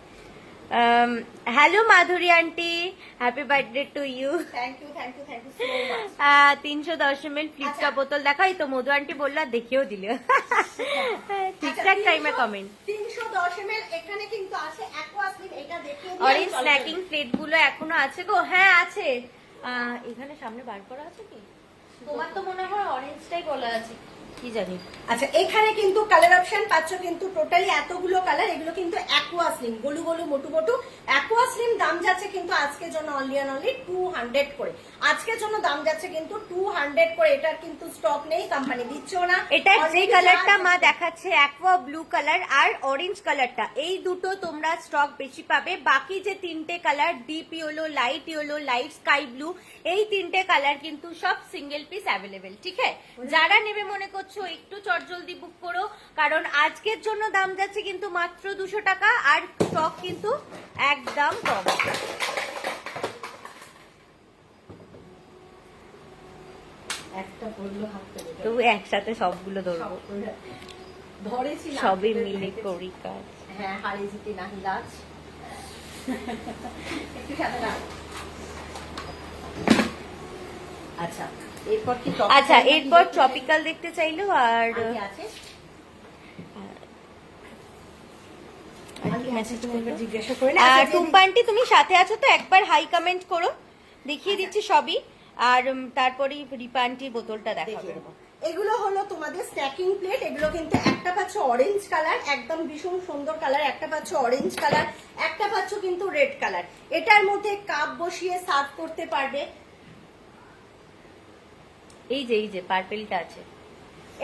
Hello Madhuri aunty, happy birthday to you. Thank you thank you thank you so much. 310 ml Flipkart বোতল দেখাই তো, মধু আন্টি বললো, দেখিয়েও দিল ঠিকঠাক টাইমে কমেন্ট। 310 ml এখানে কিন্তু আছে অ্যাকোয়া স্লিম, এটা দেখিয়ে দিই। অরেঞ্জ স্ন্যাকিং প্লেট গুলো এখনো আছে গো? হ্যাঁ আছে। এখানে সামনে বার করা আছে কি? তোমার তো মনে হয় অরেঞ্জটাই বলা আছে, কি জানি। আচ্ছা, এখানে কিন্তু কালার অপশন পাচ্ছ কিন্তু টোটালি এতগুলো কালার। এগুলো কিন্তু অ্যাকোয়া স্লিম, গোলু গোলু মোটু মোটু অ্যাকোয়া স্লিম। দাম যাচ্ছে কিন্তু আজকের জন্য অনলি এন্ড অনলি 200 করে। আজকের জন্য দাম যাচ্ছে কিন্তু 200 করে। এটার কিন্তু স্টক নেই, কোম্পানি দিচ্ছেও না। এটা যে কালারটা মা দেখাচ্ছে অ্যাকোয়া ব্লু কালার আর অরেঞ্জ কালারটা, এই দুটো তোমরা স্টক বেশি পাবে। বাকি যে 3টে colour, deep yellow, light sky blue, এই 3টে কালার কিন্তু সব সিঙ্গেল পিস অ্যাভেলেবেল। ঠিক আছে, যারা নেবে মনে করছো একটু চটজলদি বুক করো, কারণ আজকের জন্য দাম যাচ্ছে কিন্তু মাত্র 200 টাকা, আর স্টক কিন্তু একদম কম। একটা বললো হাতে তো একসাথে সবগুলো ধরবো, ধরেছি, সবই মিলে করি কাজ। হ্যাঁ, হারি জিতি না হিলাজ। একটু সাথে না। আচ্ছা, এরপর কি? আচ্ছা, এরপর ট্রপিক্যাল দেখতে চাইলো। আর আছে জিজ্ঞাসা করে টুম্পা আন্টি তুমি সাথে আছো তো, একবার হাই কমেন্ট করো, দেখিয়ে দিচ্ছি সবই। আর তারপরে রিপা আন্টির বোতলটা দেখাবো। এগুলো হলো তোমাদের স্ট্যাকিং প্লেট। এগুলো কিন্তু একটা পাচ্ছ অরেঞ্জ কালার, একদম ভীষণ সুন্দর কালার। একটা পাচ্ছ অরেঞ্জ কালার, একটা পাচ্ছ কিন্তু রেড কালার। এটার মধ্যে কাপ বসিয়ে সার্ভ করতে পারবে। এই যে পার্পেলটা আছে,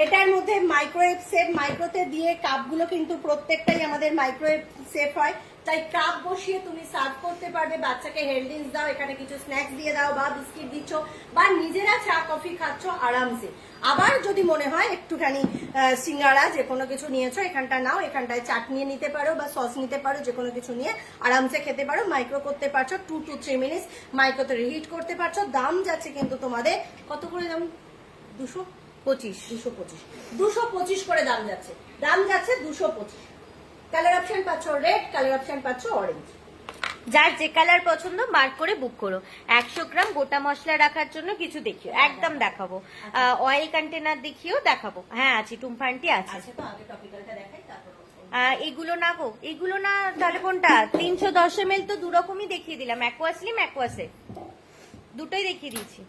এটার মধ্যে মাইক্রোওয়েভ সেফ, মাইক্রোতে দিয়ে কাপগুলো কিন্তু প্রত্যেকটাই আমাদের মাইক্রোওয়েভ সেফ হয়, তাই কাপ বসিয়ে তুমি সার্ভ করতে পারবে। বাচ্চাকে হেলথ দাও, এখানে কিছু স্ন্যাক্স দিয়ে দাও, বা বিস্কিট দিচ্ছ, বা নিজেরা চা কফি খাচ্ছ আরামসে। আবার যদি মনে হয় একটুখানি সিঙ্গারা যে কোনো কিছু নিয়েছো, এখানটা নাও, এখানটায় চাটনি নিতে পারো বা সস নিতে পারো, যে কোনো কিছু নিয়ে আরামসে খেতে পারো। মাইক্রো করতে পারছো 2 to 3 মিনিটস, মাইক্রোতে রিহিট করতে পারছো। দাম যাচ্ছে কিন্তু তোমাদের কত করে? দাম 225 করে দাম যাচ্ছে। দাম যাচ্ছে 225। কালার অপশন পাচ্ছ রেড, কালার অপশন পাচ্ছ অরেঞ্জ। যার যে কালার পছন্দ মার্ক করে বুক করো। 100 গ্রাম গোটা মশলা রাখার জন্য কিছু দেখিও, একদম দেখাবো। অয়েল কন্টেনার দেখিও, দেখাবো। হ্যাঁ আছে, টুম্পা আন্টি আছে। এগুলো না গো, এগুলো না, তাহলে কোনটা? 310 ml তো দুরকমই দেখিয়ে দিলাম, অ্যাকোয়া স্লিম, অ্যাকোয়া সেফ, দুটোই দেখিয়ে দিয়েছি।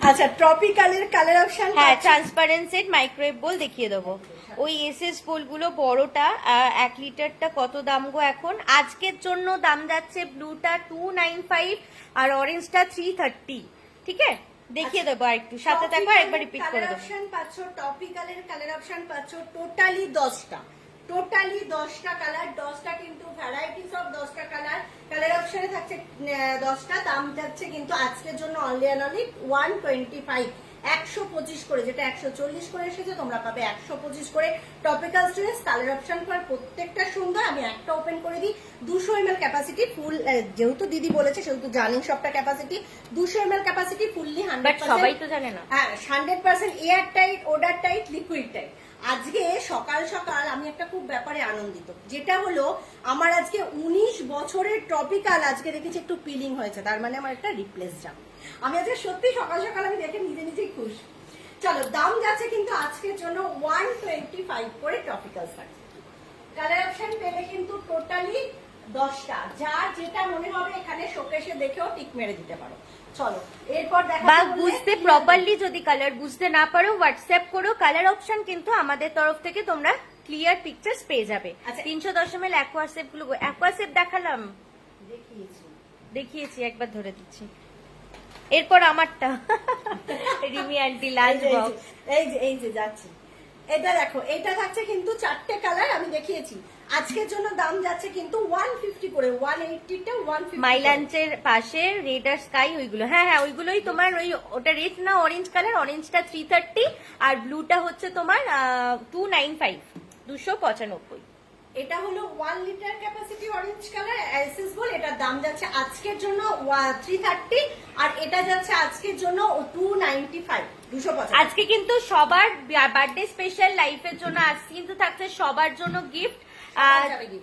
আচ্ছা, ট্রপিক্যালের কালার অপশন, হ্যাঁ ট্রান্সপারেন্ট সেট মাইক্রোওয়েভ বোল দেখিয়ে দেবো। ওই এসএস বোলগুলো বড়টা 1 লিটারটা কত দাম গো এখন? আজকের জন্য দাম যাচ্ছে ব্লুটা 295 আর অরেঞ্জটা 330। ঠিক আছে, দেখিয়ে দেবো আর একটু সাথে থাকো, আর একবার রিপিট করে কালার দেবো। অপশন পাচ্ছ, টপিক্যালের কালার অপশন পাচ্ছ টোটালি 10টা, টোটালি 10টা কালার, 10টা কিন্তু ভ্যারাইটিস অফ 10টা কালার। কালার অপশনে থাকছে 10টা, দাম যাচ্ছে কিন্তু আজকের জন্য অনলি অ্যান্ড অনলি 125, 125 করে, যেটা 140 করে এসেছে তোমরা পাবে 125 করে। টপিক্যাল স্টোরেজ কালার অপশন পর প্রত্যেকটা সুন্দর। আমি একটা ওপেন করে দিই, 200 ml ক্যাপাসিটি ফুল, যেহেতু দিদি বলেছে সেহেতু জানি সবটা ক্যাপাসিটি, 200 ml ক্যাপাসিটি, ফুললি 100%। সবাই তো জানে না। হ্যাঁ 100% air tight, order tight, liquid tight. আজকে সকাল সকাল আমি একটা খুব ব্যাপারে আনন্দিত, যেটা হলো আমার আজকে 19 বছরের টপিক্যাল আজকে দেখেছি একটু পিলিং হয়েছে, তার মানে আমার একটা রিপ্লেস জাম। আমি আজকে সত্যি সকাল সকাল আমি দেখে নিজে নিজেই খুশি। চলো, দাম যাচ্ছে কিন্তু আজকের জন্য 125 করে টপিক্যাল থাকছে। কালার অপশন পেলে কিন্তু টোটালি 10টা, যার যেটা মনে হবে এখানে শোকেসে দেখেও টিক মেরে দিতে পারো। চলো এরপর দেখা বা বুঝতে প্রপারলি যদি কালার বুঝতে না পারো হোয়াটসঅ্যাপ করো, কালার অপশন কিন্তু আমাদের তরফ থেকে তোমরা ক্লিয়ার পিকচার্স পেয়ে যাবে। আচ্ছা। 310 ml অ্যাকোয়াসেপ গুলো, অ্যাকোয়াসেপ দেখালাম, দেখিয়েছি, একবার ধরে দিচ্ছি। এরপর আমারটা রিমি আন্টি লাঞ্চ বক্স, এই যে যাচ্ছে, এটা দেখো, এটা থাকছে কিন্তু 4টে কালার আমি দেখিয়েছি। আজকের জন্য দাম যাচ্ছে কিন্তু 150 করে, 180 টা 150। মাই লাঞ্চের পাশে রেড আর স্কাই ওইগুলো, হ্যাঁ হ্যাঁ ওইগুলোই তোমার, ওই ওটা রেড না অরেঞ্জ কালার, অরেঞ্জটা 330 আর ব্লুটা হচ্ছে তোমার 295, 295। এটা হলো 1 litre capacity orange colour SS ball, এটার দাম যাচ্ছে আজকের জন্য 330, আর এটা যাচ্ছে আজকের জন্য 295, 295। আজকে কিন্তু সবার বার্থডে স্পেশাল লাইফের জন্য আজকে কিন্তু থাকছে সবার জন্য গিফট।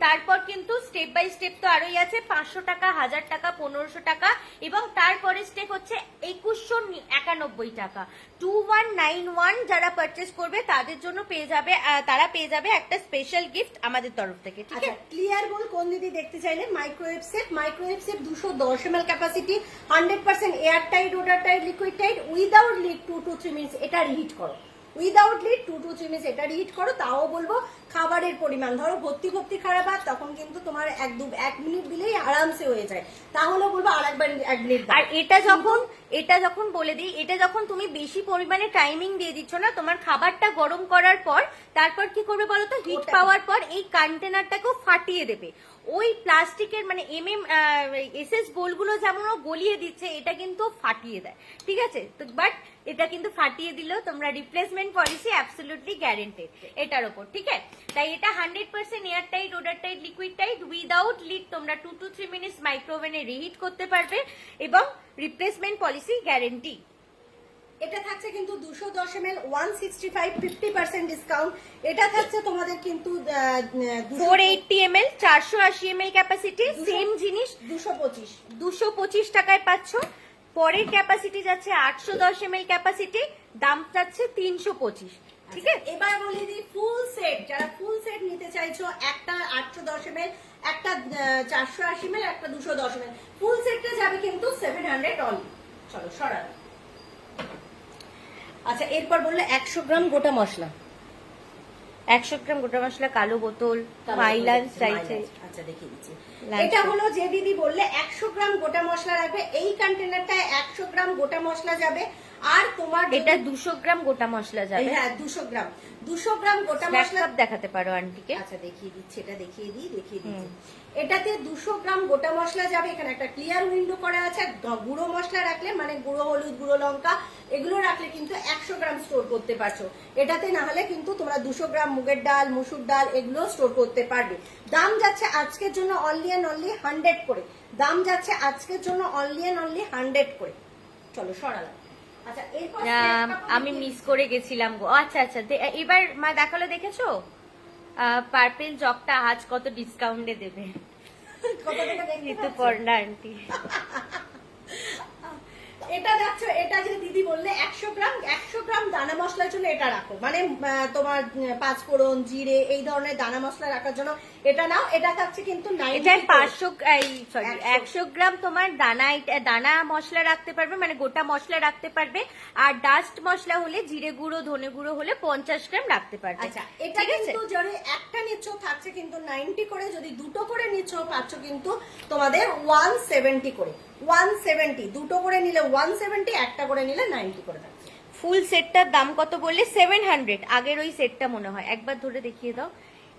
তারপর কিন্তু স্টেপ বাই স্টেপ তো আরোই আছে, 500 টাকা, 1000 টাকা, 1500 টাকা, এবং তারপরে স্টেপ হচ্ছে 2191 টাকা। 2191 যারা পারচেস করবে তাদের জন্য পেয়ে যাবে, তারা পেয়ে যাবে একটা স্পেশাল গিফট আমাদের তরফ থেকে, ঠিক আছে? ক্লিয়ার বল কোন দিদি দেখতে চাইলে microwave set, microwave set 210 ml capacity, 100% air tight, order tight, liquid tight, without lid 2 to 3 minutes এটা রিহিট করো, উইদাউট লিড 2 to 3 মিনিটস এটা রিহিট করো। তাও বলবো খাবারের পরিমাণ ধরো ভর্তি ভর্তি খারাপ, তখন কিন্তু তোমার 1 মিনিট দিলেই আরামসে হয়ে যায়, তাহলে বলবো আর একবার 1 মিনিট। আর এটা যখন বলে দিই, এটা যখন তুমি বেশি পরিমাণে টাইমিং দিয়ে দিচ্ছ না, তোমার খাবারটা গরম করার পর তারপর কি করবে বলো তো, হিট পাওয়ার পর এই কন্টেনারটাকেও ফাটিয়ে দেবে। ওই প্লাস্টিকের মানে এসএস বোলগুলো যেমন ও গলিয়ে দিচ্ছে, এটা কিন্তু ফাটিয়ে দেয়, ঠিক আছে? তো বাট এটা কিন্তু ফাটিয়ে দিলেও তোমরা রিপ্লেসমেন্ট পলিসি অ্যাবসলিউটলি গ্যারেন্টেড এটার উপর, ঠিক আছে? তাই এটা 100% air tight, order tight, liquid tight, without lead তোমরা 2 to 3 মিনিটস মাইক্রোওভেনে রিহিট করতে পারবে, এবং রিপ্লেসমেন্ট পলিসি গ্যারেন্টি। এটা থাকছে কিন্তু 210 ml 165, 50% ডিসকাউন্ট। এটা থাকছে তোমাদের কিন্তু 480 ml 480 ml ক্যাপাসিটি, সেম জিনিস 225 টাকায় পাচ্ছ। পরের ক্যাপাসিটি যাচ্ছে 810 ml ক্যাপাসিটি, দাম যাচ্ছে 325, ঠিক আছে? এবার বলে দিই ফুল সেট, যারা ফুল সেট নিতে চাইছো, একটা 810 ml, একটা 480 ml, একটা 210 ml, ফুল সেটটা যাবে কিন্তু 700 অনলি। চলো সরানো। আচ্ছা এরপর বললে 100 গ্রাম গোটা মশলা, 100 গ্রাম গোটা মশলা, কালো বোতল, মাইলান্স চাইছে। আচ্ছা দেখিয়ে দিচ্ছি। এটা হলো যে দিদি বললে 100 গ্রাম গোটা মশলা রাখবে, এই কন্টেনারটায় 100 গ্রাম গোটা মশলা যাবে। আর তোমার এটা 200 গ্রাম গোটা মশলা যাবে। হ্যাঁ 200 গ্রাম গোটা মশলা দেখাতে পারো আন্টিকে। আচ্ছা দেখিয়ে দিচ্ছি, এটা দেখিয়ে দিচ্ছি। এটাতে 200 গ্রাম গোটা মশলা যাবে। এখানে একটা ক্লিয়ার উইন্ডো করা আছে। গুঁড়ো মশলা রাখলে মানে গুঁড়ো হলুদ, গুঁড়ো লঙ্কা এগুলো রাখলে কিন্তু 100 গ্রাম স্টোর করতে পারছো। এটাতে না হলে কিন্তু তোমরা 200 গ্রাম মুগের ডাল, মুসুর ডাল এগুলো স্টোর করতে পারবে। দাম যাচ্ছে আজকের জন্য অনলি এন্ড অনলি 100 করে। দাম যাচ্ছে আজকের জন্য অনলি এন্ড অনলি 100 করে। চলো সরালাম। আচ্ছা এরপর আমি মিস করে গেছিলাম গো। আচ্ছা আচ্ছা, এবার মা দেখালো, দেখেছো পার্পেল জগটা আজ কত ডিসকাউন্টে দেবে? কত টাকা দেখতে ঋতুপর্ণা আন্টি। এটা দেখছো, এটা যে দিদি বললে 100 গ্রাম দানা মশলার জন্য এটা রাখো, মানে তোমার পাঁচফোড়ন, জিরে এই ধরনের দানা মশলা রাখার জন্য এটা নাও। এটা থাকছে কিন্তু 100 গ্রাম তোমার দানা মশলা রাখতে পারবে, মানে গোটা মশলা রাখতে পারবে। আর ডাস্ট মশলা হলে জিরে গুঁড়ো, ধনে গুঁড়ো হলে 50 গ্রাম রাখতে পারবে। আচ্ছা এটা কিন্তু যদি একটা নিচ্ছ থাকছে কিন্তু 90 করে, যদি দুটো করে নিচ্ছ পাচ্ছ কিন্তু তোমাদের 170 করে। 170, দুটো করে নিলে 170, একটা করে নিলে 90 করে থাকছে। ফুল সেটটার দাম কত বললে? 700। আগের ওই সেটটা মনে হয়, একবার ধরে দেখিয়ে দাও।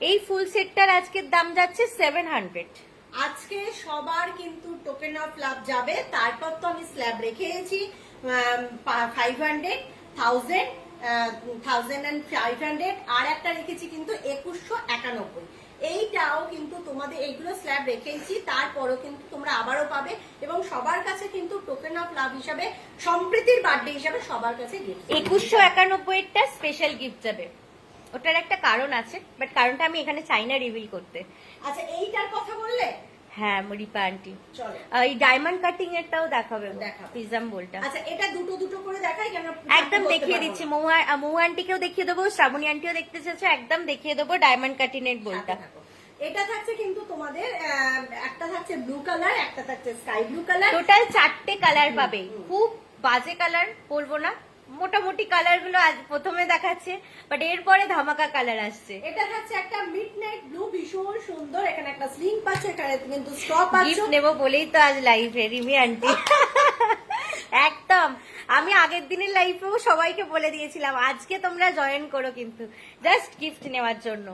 এই ফুল সেটটার আজকের দাম যাচ্ছে 700। আজকে সবার কিন্তু টোকেন অফ লাভ যাবে, তারপর তো আমি স্ল্যাব রেখেছি 500, 1000, 1500, আর একটা রেখেছি কিন্তু 2191। এইটাও কিন্তু তোমাদের এইগুলো স্ল্যাব রেখেছি, তারপরও কিন্তু তোমরা আবারও পাবে, এবং সবার কাছে কিন্তু টোকেন অফ লাভ হিসাবে, সম্প্রীতির বার্থডে হিসাবে সবার কাছে গিফট 2191টা স্পেশাল গিফট যাবে। ওটার একটা কারণ আছে, বাট কারণটা আমি এখানে চাই না রিভিল করতে। আচ্ছা, এইটার কথা বললে হ্যাঁ মরিপা আন্টি, চলো এই ডায়মন্ড কাটিং এরটাও দেখাবে, দেখাবো। পিজাম বোলটা। আচ্ছা, এটা দুটো দুটো করে দেখাই কেন? একদম দেখিয়ে দিচ্ছি, মৌ আন্টিকেও দেখিয়ে দেবো, শ্রাবণী আন্টিও দেখতে চাইছো, একদম দেখিয়ে দেবো ডায়মন্ড কাটিং এর বোলটা। এটা থাকছে কিন্তু তোমাদের একটা থাকছে ব্লু কালার, একটা থাকছে স্কাই ব্লু কালার, টোটাল 4টে কালার পাবে। খুব বাজে কালার বলবো না, মোটামুটি কালার গুলো আজ প্রথমে দেখাচ্ছে, বাট এরপরে ধামাকা কালার আসছে। এটা থাকছে একটা মিডনাইট ব্লু, ভীষণ সুন্দর। এখানে একটা স্লিং পাচ্ছ, এখানে কিন্তু স্টপ পাচ্ছ। গিফট নেবো বলেই তো আজ লাইভে রিমি আন্টি একদম। আমি আগের দিনের লাইভেও সবাইকে বলে দিয়েছিলাম আজকে তোমরা জয়েন করো, কিন্তু জাস্ট গিফট নেওয়ার জন্য।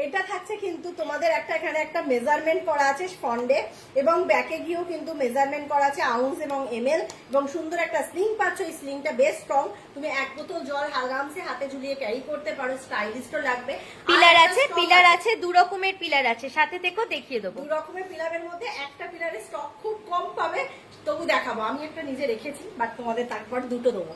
এটা থাকছে কিন্তু তোমাদের একটা, এখানে একটা মেজারমেন্ট করা আছে ফন্ডে, এবং ব্যাকে গিয়েও কিন্তু মেজারমেন্ট করা আছে আউন্স এবং এমএল, এবং সুন্দর একটা স্লিং পাচ্ছ। এই স্লিংটা বেশ স্ট্রং, তুমি এক বোতল জল আরামসে হাতে ঝুলিয়ে ক্যারি করতে পারো, স্টাইলিশও লাগবে। পিলার আছে, পিলার আছে, 2 রকমের পিলার আছে, সাথে থেকেও দেখিয়ে দেবো। 2 রকমের পিলারের মধ্যে একটা পিলারের স্টক খুব কম পাবে, তবু দেখাবো। আমি একটা নিজে রেখেছি, বাট তোমাদের তারপর দুটো দেবো।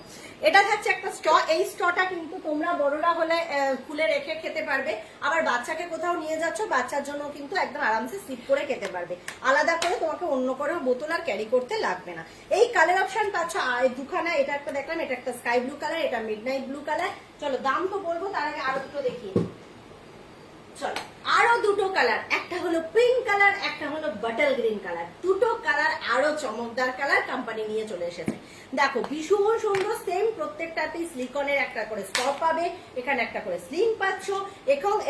এটা থাকছে একটা স্ট, এই স্টটা কিন্তু তোমরা বড়রা হলে খুলে রেখে খেতে পারবে, আবার বাচ্চাকে কোথাও নিয়ে যাচ্ছ, বাচ্চার জন্য কিন্তু একদম আরামসে সিপ করে খেতে পারবে, আলাদা করে তোমাকে অন্য করে বোতল আর ক্যারি করতে লাগবে না। এই কালার অপশন পাচ্ছ দুখানা, এটা একটা দেখলাম, এটা একটা স্কাই ব্লু কালার, এটা মিডনাইট ব্লু কালার। চলো দাম তো বলবো, তার আগে আরো দুটো দেখিয়ে। চলো, আরো দুটো কালার, একটা হলো পিঙ্ক কালার, একটা হলো বাটার গ্রিন কালার। দুটো কালার আরো চমকদার কালার কোম্পানি নিয়ে চলে এসেছে। দেখো ভীষণ সুন্দর, সেম প্রত্যেকটাতেই সিলিকনের একটা করে স্টপ পাবে, এখানে একটা করে স্লিং পাচ্ছ,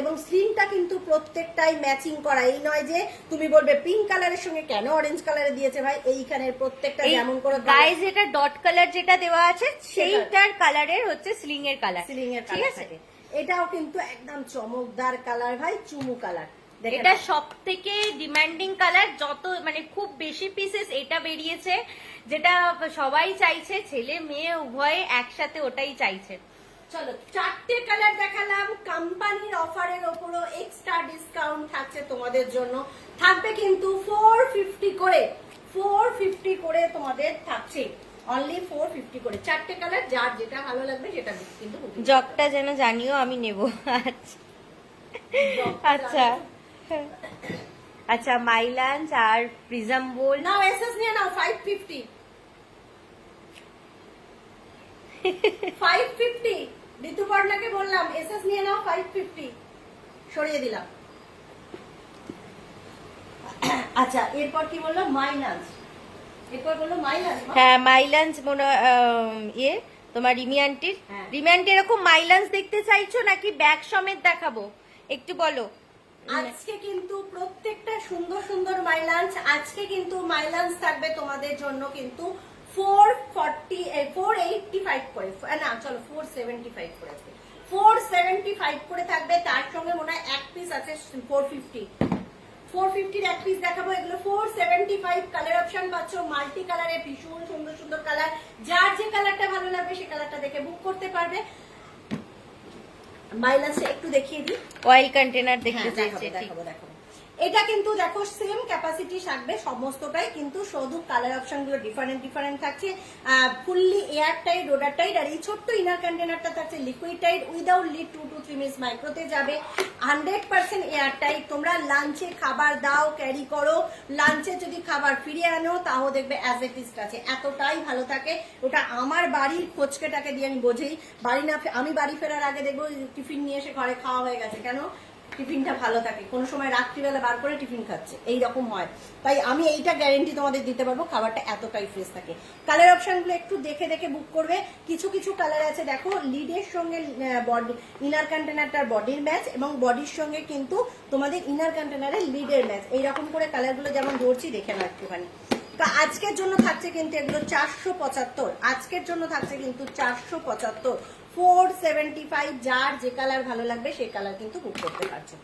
এবং স্লিংটা কিন্তু প্রত্যেকটাই ম্যাচিং করা। এই নয় যে তুমি বলবে পিঙ্ক কালারের সঙ্গে কেন অরেঞ্জ কালারে দিয়েছে ভাই, এইখানের প্রত্যেকটা যেমন করে গাইস, এটা ডট কালার যেটা দেওয়া আছে সেইটার কালারের হচ্ছে স্লিং এর কালার, স্লিং এর ঠিক কালার আছে। থাকে। এটাও কিন্তু একদম চমকদার কালার ভাই, চুমু কালার। এটা সব থেকে ডিমান্ডিং কালার, যত মানে খুব বেশি পিসেস এটা বেরিয়েছে, যেটা সবাই চাইছে, ছেলে মেয়ে উভয়ে একসাথে ওটাই চাইছে। চলো, 4টে কালার দেখালাম, কোম্পানির অফারের ওপরও এক্সট্রা ডিসকাউন্ট থাকছে তোমাদের জন্য, থাকবে কিন্তু 450 করে, 450 করে তোমাদের থাকছে, অনলি 450 করে। 4টে কালার, যার যেটা ভালো লাগবে সেটা কিন্তু জগটা যেন জানিও, আমি নেব। আচ্ছা আচ্ছা, মাইলাঞ্চ আর প্রিজম বোল নাও, এসএস নিয়ে নাও 550, 550 ঋতুপর্ণাকে বললাম এসএস নিয়ে নাও 550, সরিয়ে দিলাম। আচ্ছা, এরপর কি বললো? মাইলাঞ্চ, এরপর বললো মাইলাঞ্চ। হ্যাঁ মাইলাঞ্চ মনে ইয়ে তোমার রিমি আন্টির। হ্যাঁ। রিমি আন্টি এরকম মাইলাঞ্চ দেখতে চাইছো নাকি ব্যাগ সমেত দেখাবো একটু বলো। আজকে কিন্তু প্রত্যেকটা সুন্দর সুন্দর মাইলাঞ্চ, আজকে কিন্তু মাইলাঞ্চ থাকবে তোমাদের জন্য কিন্তু 485 করে, না চলো 475 করে, 475 করে থাকবে। তার সঙ্গে মনে হয় এক পিস আছে 450, 450 এক পিস দেখাবো। এগুলো 475 কালার অপশন পাচ্ছ, মাল্টি কালারে, ভীষণ সুন্দর সুন্দর কালার, যার যে কালারটা ভালো লাগবে সে কালারটা দেখে বুক করতে পারবে। মাইলাসে একটু দেখিয়ে দিই, অয়েল কন্টেনার দেখতে চাইছে, দেখাবো। এটা কিন্তু দেখো সেম ক্যাপাসিটি থাকবে সমস্তটাই, কিন্তু শুধু কালার অপশন গুলো ডিফারেন্ট থাকছে। Fully air tight, odour tight, আর এই ছোট্ট ইনার কন্টেনারটা থাকছে liquid tight without lid, 2 to 3 minutes মাইক্রোতে যাবে, 100% এয়ার টাইট। তোমরা লাঞ্চে খাবার দাও, ক্যারি করো, লাঞ্চে যদি খাবার ফিরিয়ে আনো তাও দেখবে অ্যাজ ইট ইজ আছে, এতটাই ভালো থাকে। ওটা আমার বাড়ির কোচকেটাকে দিয়ে আমি বোঝেই, আমি বাড়ি ফেরার আগে দেখবো টিফিন নিয়ে এসে ঘরে খাওয়া হয়ে গেছে, কেন টিফিনটা ভালো থাকে, কোনো সময় রাত্রিবেলা বার করে টিফিন খাচ্ছে, এইরকম হয়। তাই আমি এইটা গ্যারেন্টি তোমাদের দিতে পারবো, খাবারটা এতটাই ফ্রেশ থাকে। কালার অপশনগুলো একটু দেখে দেখে বুক করবে। কিছু কিছু কালার আছে দেখো, লিডের সঙ্গে বডি, ইনার কন্টেনারটার বডির ম্যাচ, এবং বডির সঙ্গে কিন্তু তোমাদের ইনার কন্টেনারের লিডের ম্যাচ, এইরকম করে কালারগুলো যেমন ধরছি দেখে নাও একটুখানি। আজকের জন্য থাকছে কিন্তু এগুলো 475, আজকের জন্য থাকছে কিন্তু 475, 475। যার যে কালার ভালো লাগবে সেই কালার কিন্তু বুক করতে পারছে।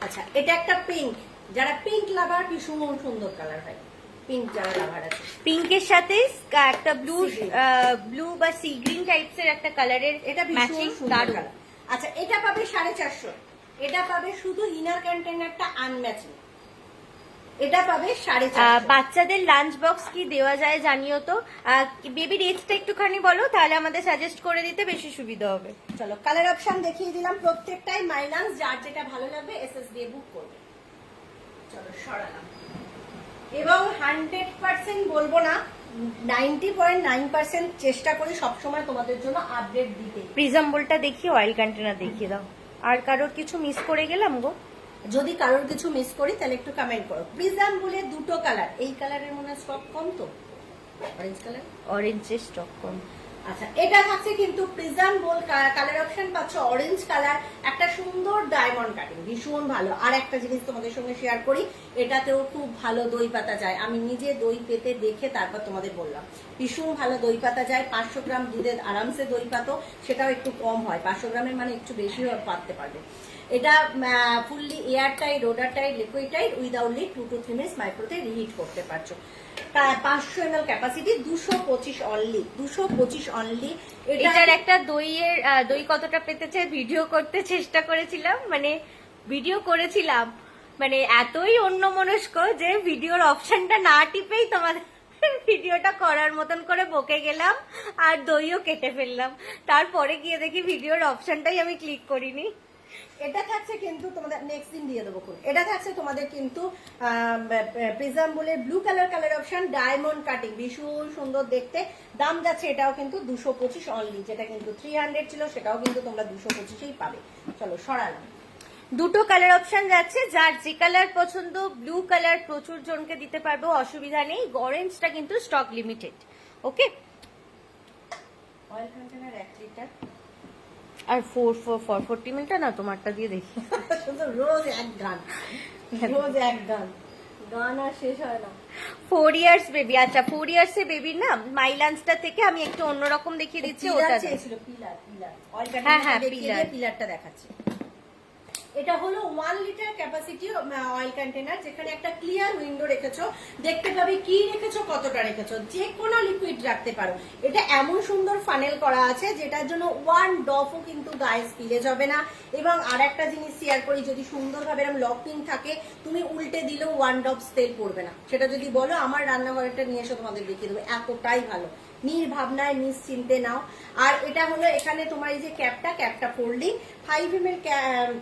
আচ্ছা, এটা একটা পিঙ্ক, যারা পিঙ্ক লাভার ভীষণ সুন্দর কালার হয়, পিঙ্ক যারা লাভার আছে। পিঙ্কের সাথে একটা ব্লু বা সি গ্রিন টাইপস এর একটা কালারের, এটা ম্যাচিং ভীষণ সুন্দর দারুণ। কালার। আচ্ছা, এটা পাবে 450, এটা পাবে শুধু ইনার কন্টেনারটা আনম্যাচিং, এটা পাবে 450। বাচ্চাদের লাঞ্চ বক্স কি দেওয়া যায় জানিও তো। বেবির এজটা একটুখানি বলো, তাহলে আমাদের সাজেস্ট করে দিতে বেশি সুবিধা হবে। চলো কালার অপশন দেখিয়ে দিলাম, প্রত্যেকটাই মাইনাস, যার যেটা ভালো লাগবে এসএস দিয়ে বুক করবে। চলো সরালাম, এবং 100% বলবো না, 90.9% চেষ্টা করি সবসময় তোমাদের জন্য আপডেট দিতে। প্রিজম বোলটা দেখিয়ে অয়েল কন্টেনার দেখিয়ে দাও। আর কারোর কিছু মিস করে গেলাম গো? যদি কারোর কিছু মিস করি তাহলে একটু কমেন্ট করো। প্রিজম বলে দুটো কালার, এই কালারের মনে হয় স্টক কম, তো অরেঞ্জ কালার, অরেঞ্জের স্টক কম। আচ্ছা, এটা থাকছে কিন্তু প্রিজম বোল, কালার অপশন পাচ্ছ অরেঞ্জ কালার, একটা সুন্দর ডায়মন্ড কাটিং, ভীষণ ভালো। আর একটা জিনিস তোমাদের সঙ্গে শেয়ার করি, এটাতেও খুব ভালো দই পাতা যায়, আমি নিজে দই পেতে দেখে তারপর তোমাদের বললাম, ভীষণ ভালো দই পাতা যায়। 500 গ্রাম দুধে আরামসে দই পাতো, সেটাও একটু কম হয়, 500 গ্রামের মানে একটু বেশি পাততে পারবে। এটা fully air tight, odour tight, liquid tight, without lid 2 to 3 minutes মাইক্রোতে রিহিট করতে পারছো। 500 ml ক্যাপাসিটি, 225 অনলি, 225 অনলি। এটার একটা দই কতটা পেতে চাই ভিডিও করতে চেষ্টা করেছিলাম, মানে এতই অন্যমনস্ক যে ভিডিওর অপশনটা না টিপেই তোমাদের ভিডিওটা করার মতন করে বকে গেলাম, আর দইও কেটে ফেললাম। তারপরে গিয়ে দেখি ভিডিওর অপশনটাই আমি ক্লিক করিনি। এটা থাকছে কিন্তু তোমাদের নেক্সট দিন দিয়ে দেবো। এটা থাকছে তোমাদের কিন্তু প্রিজম বলে blue colour option, diamond cutting, ভীষণ সুন্দর দেখতে। দাম যাচ্ছে এটাও কিন্তু 225 অনলি, যেটা কিন্তু 300 ছিল সেটাও কিন্তু তোমরা 225এই পাবে। চলো সরালাম, দুটো কালার অপশন যাচ্ছে, যার যে কালার পছন্দ, ব্লু কালার প্রচুর জনকে দিতে পারবো, অসুবিধা নেই। অরেঞ্জটা কিন্তু স্টক লিমিটেড। ওকে, অয়েল কন্টেনার 1 লিটার, আর 440 মিলটা না তোমারটা দিয়ে দেখি। শুধু রোজ এক গান, রোজ এক গান, গান আর শেষ হয় না। 4 ইয়ার্স বেবি। আচ্ছা, 4 ইয়ার্স এর বেবির না মাই লাঞ্চটা থেকে আমি একটু অন্যরকম দেখিয়ে দিচ্ছি। ওটা চেয়েছিল পিলার, অয়েল হ্যাঁ, কন্টেনার পিলার। দেখিয়ে পিলারটা দেখাচ্ছি। এটা হলো 1 লিটার ক্যাপাসিটি অয়েল কন্টেনার, যেখানে একটা ক্লিয়ার উইন্ডো রেখেছো, দেখতে পাবে কি রেখেছো, কতটা রেখেছো, যে কোনো লিকুইড রাখতে পারো। এটা এমন সুন্দর ফানেল করা আছে যেটার জন্য 1 ড্রপও কিন্তু গায়ে স্পিলেজ হবে না। এবং আর একটা জিনিস শেয়ার করি, যদি সুন্দরভাবে এরকম লকিং থাকে, তুমি উল্টে দিলেও 1 ড্রপ তেল পড়বে না। সেটা যদি বলো আমার রান্নাঘরেটা নিয়ে এসে তোমাদের দেখিয়ে দেবো, এতটাই ভালো, নির্ভাবনায় নিশ্চিন্তে নাও। আর এটা হলো এখানে তোমার এই যে ক্যাপটা ফোল্ডিং, 5 ml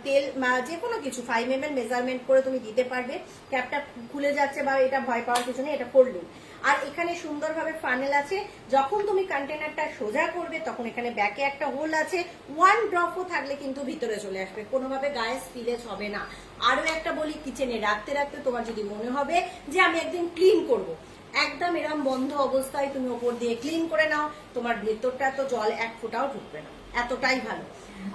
তেল যে কোনো কিছু 5 ml মেজারমেন্ট করে তুমি দিতে পারবে। ক্যাপটা খুলে যাচ্ছে বা এটা ভয় পাওয়ার কিছু নেই, এটা ফোল্ডিং। আর এখানে সুন্দরভাবে ফানেল আছে, যখন তুমি কন্টেনারটা সোজা করবে তখন এখানে ব্যাকে একটা হোল আছে, 1 ড্রপও থাকলে কিন্তু ভিতরে চলে আসবে, কোনোভাবে গায়ে স্পিলেজ হবে না। আরো একটা বলি, কিচেনে রাখতে রাখতে তোমার যদি মনে হবে যে আমি একদিন ক্লিন করব, একদম এরকম বন্ধ অবস্থায় তুমি ওপর দিয়ে ক্লিন করে নাও, তোমার ভেতরটা তো জল 1 ফোঁটাও ঢুকবে না, এতটাই ভালো।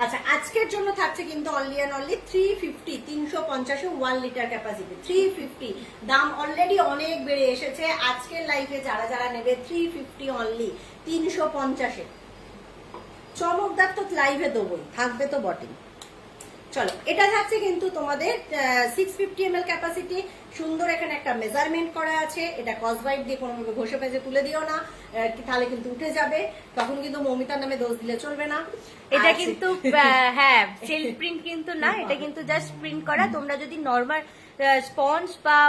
আচ্ছা, আজকের জন্য থাকছে কিন্তু only and only 350, 350 1 litre capacity, 350। দাম অলরেডি অনেক বেড়ে এসেছে, আজকের লাইফে যারা যারা নেবে 350 অনলি, 350-এ। চমকদার তো লাইভে দেবোই, থাকবে তো বটেই। চলো, এটা থাকছে কিন্তু তোমাদের 650 ml ক্যাপাসিটি, সুন্দর এখানে একটা মেজারমেন্ট করা আছে। এটা কসবাইট দিয়ে কোনোভাবে ঘষে ফেজে তুলে দিও না, তাহলে কিন্তু উঠে যাবে, তখন কিন্তু মমিতার নামে দোষ দিলে চলবে না। এটা কিন্তু হ্যাঁ সেলফ প্রিন্ট কিন্তু না, এটা কিন্তু জাস্ট প্রিন্ট করা। তোমরা যদি নর্মাল স্পঞ্জ বা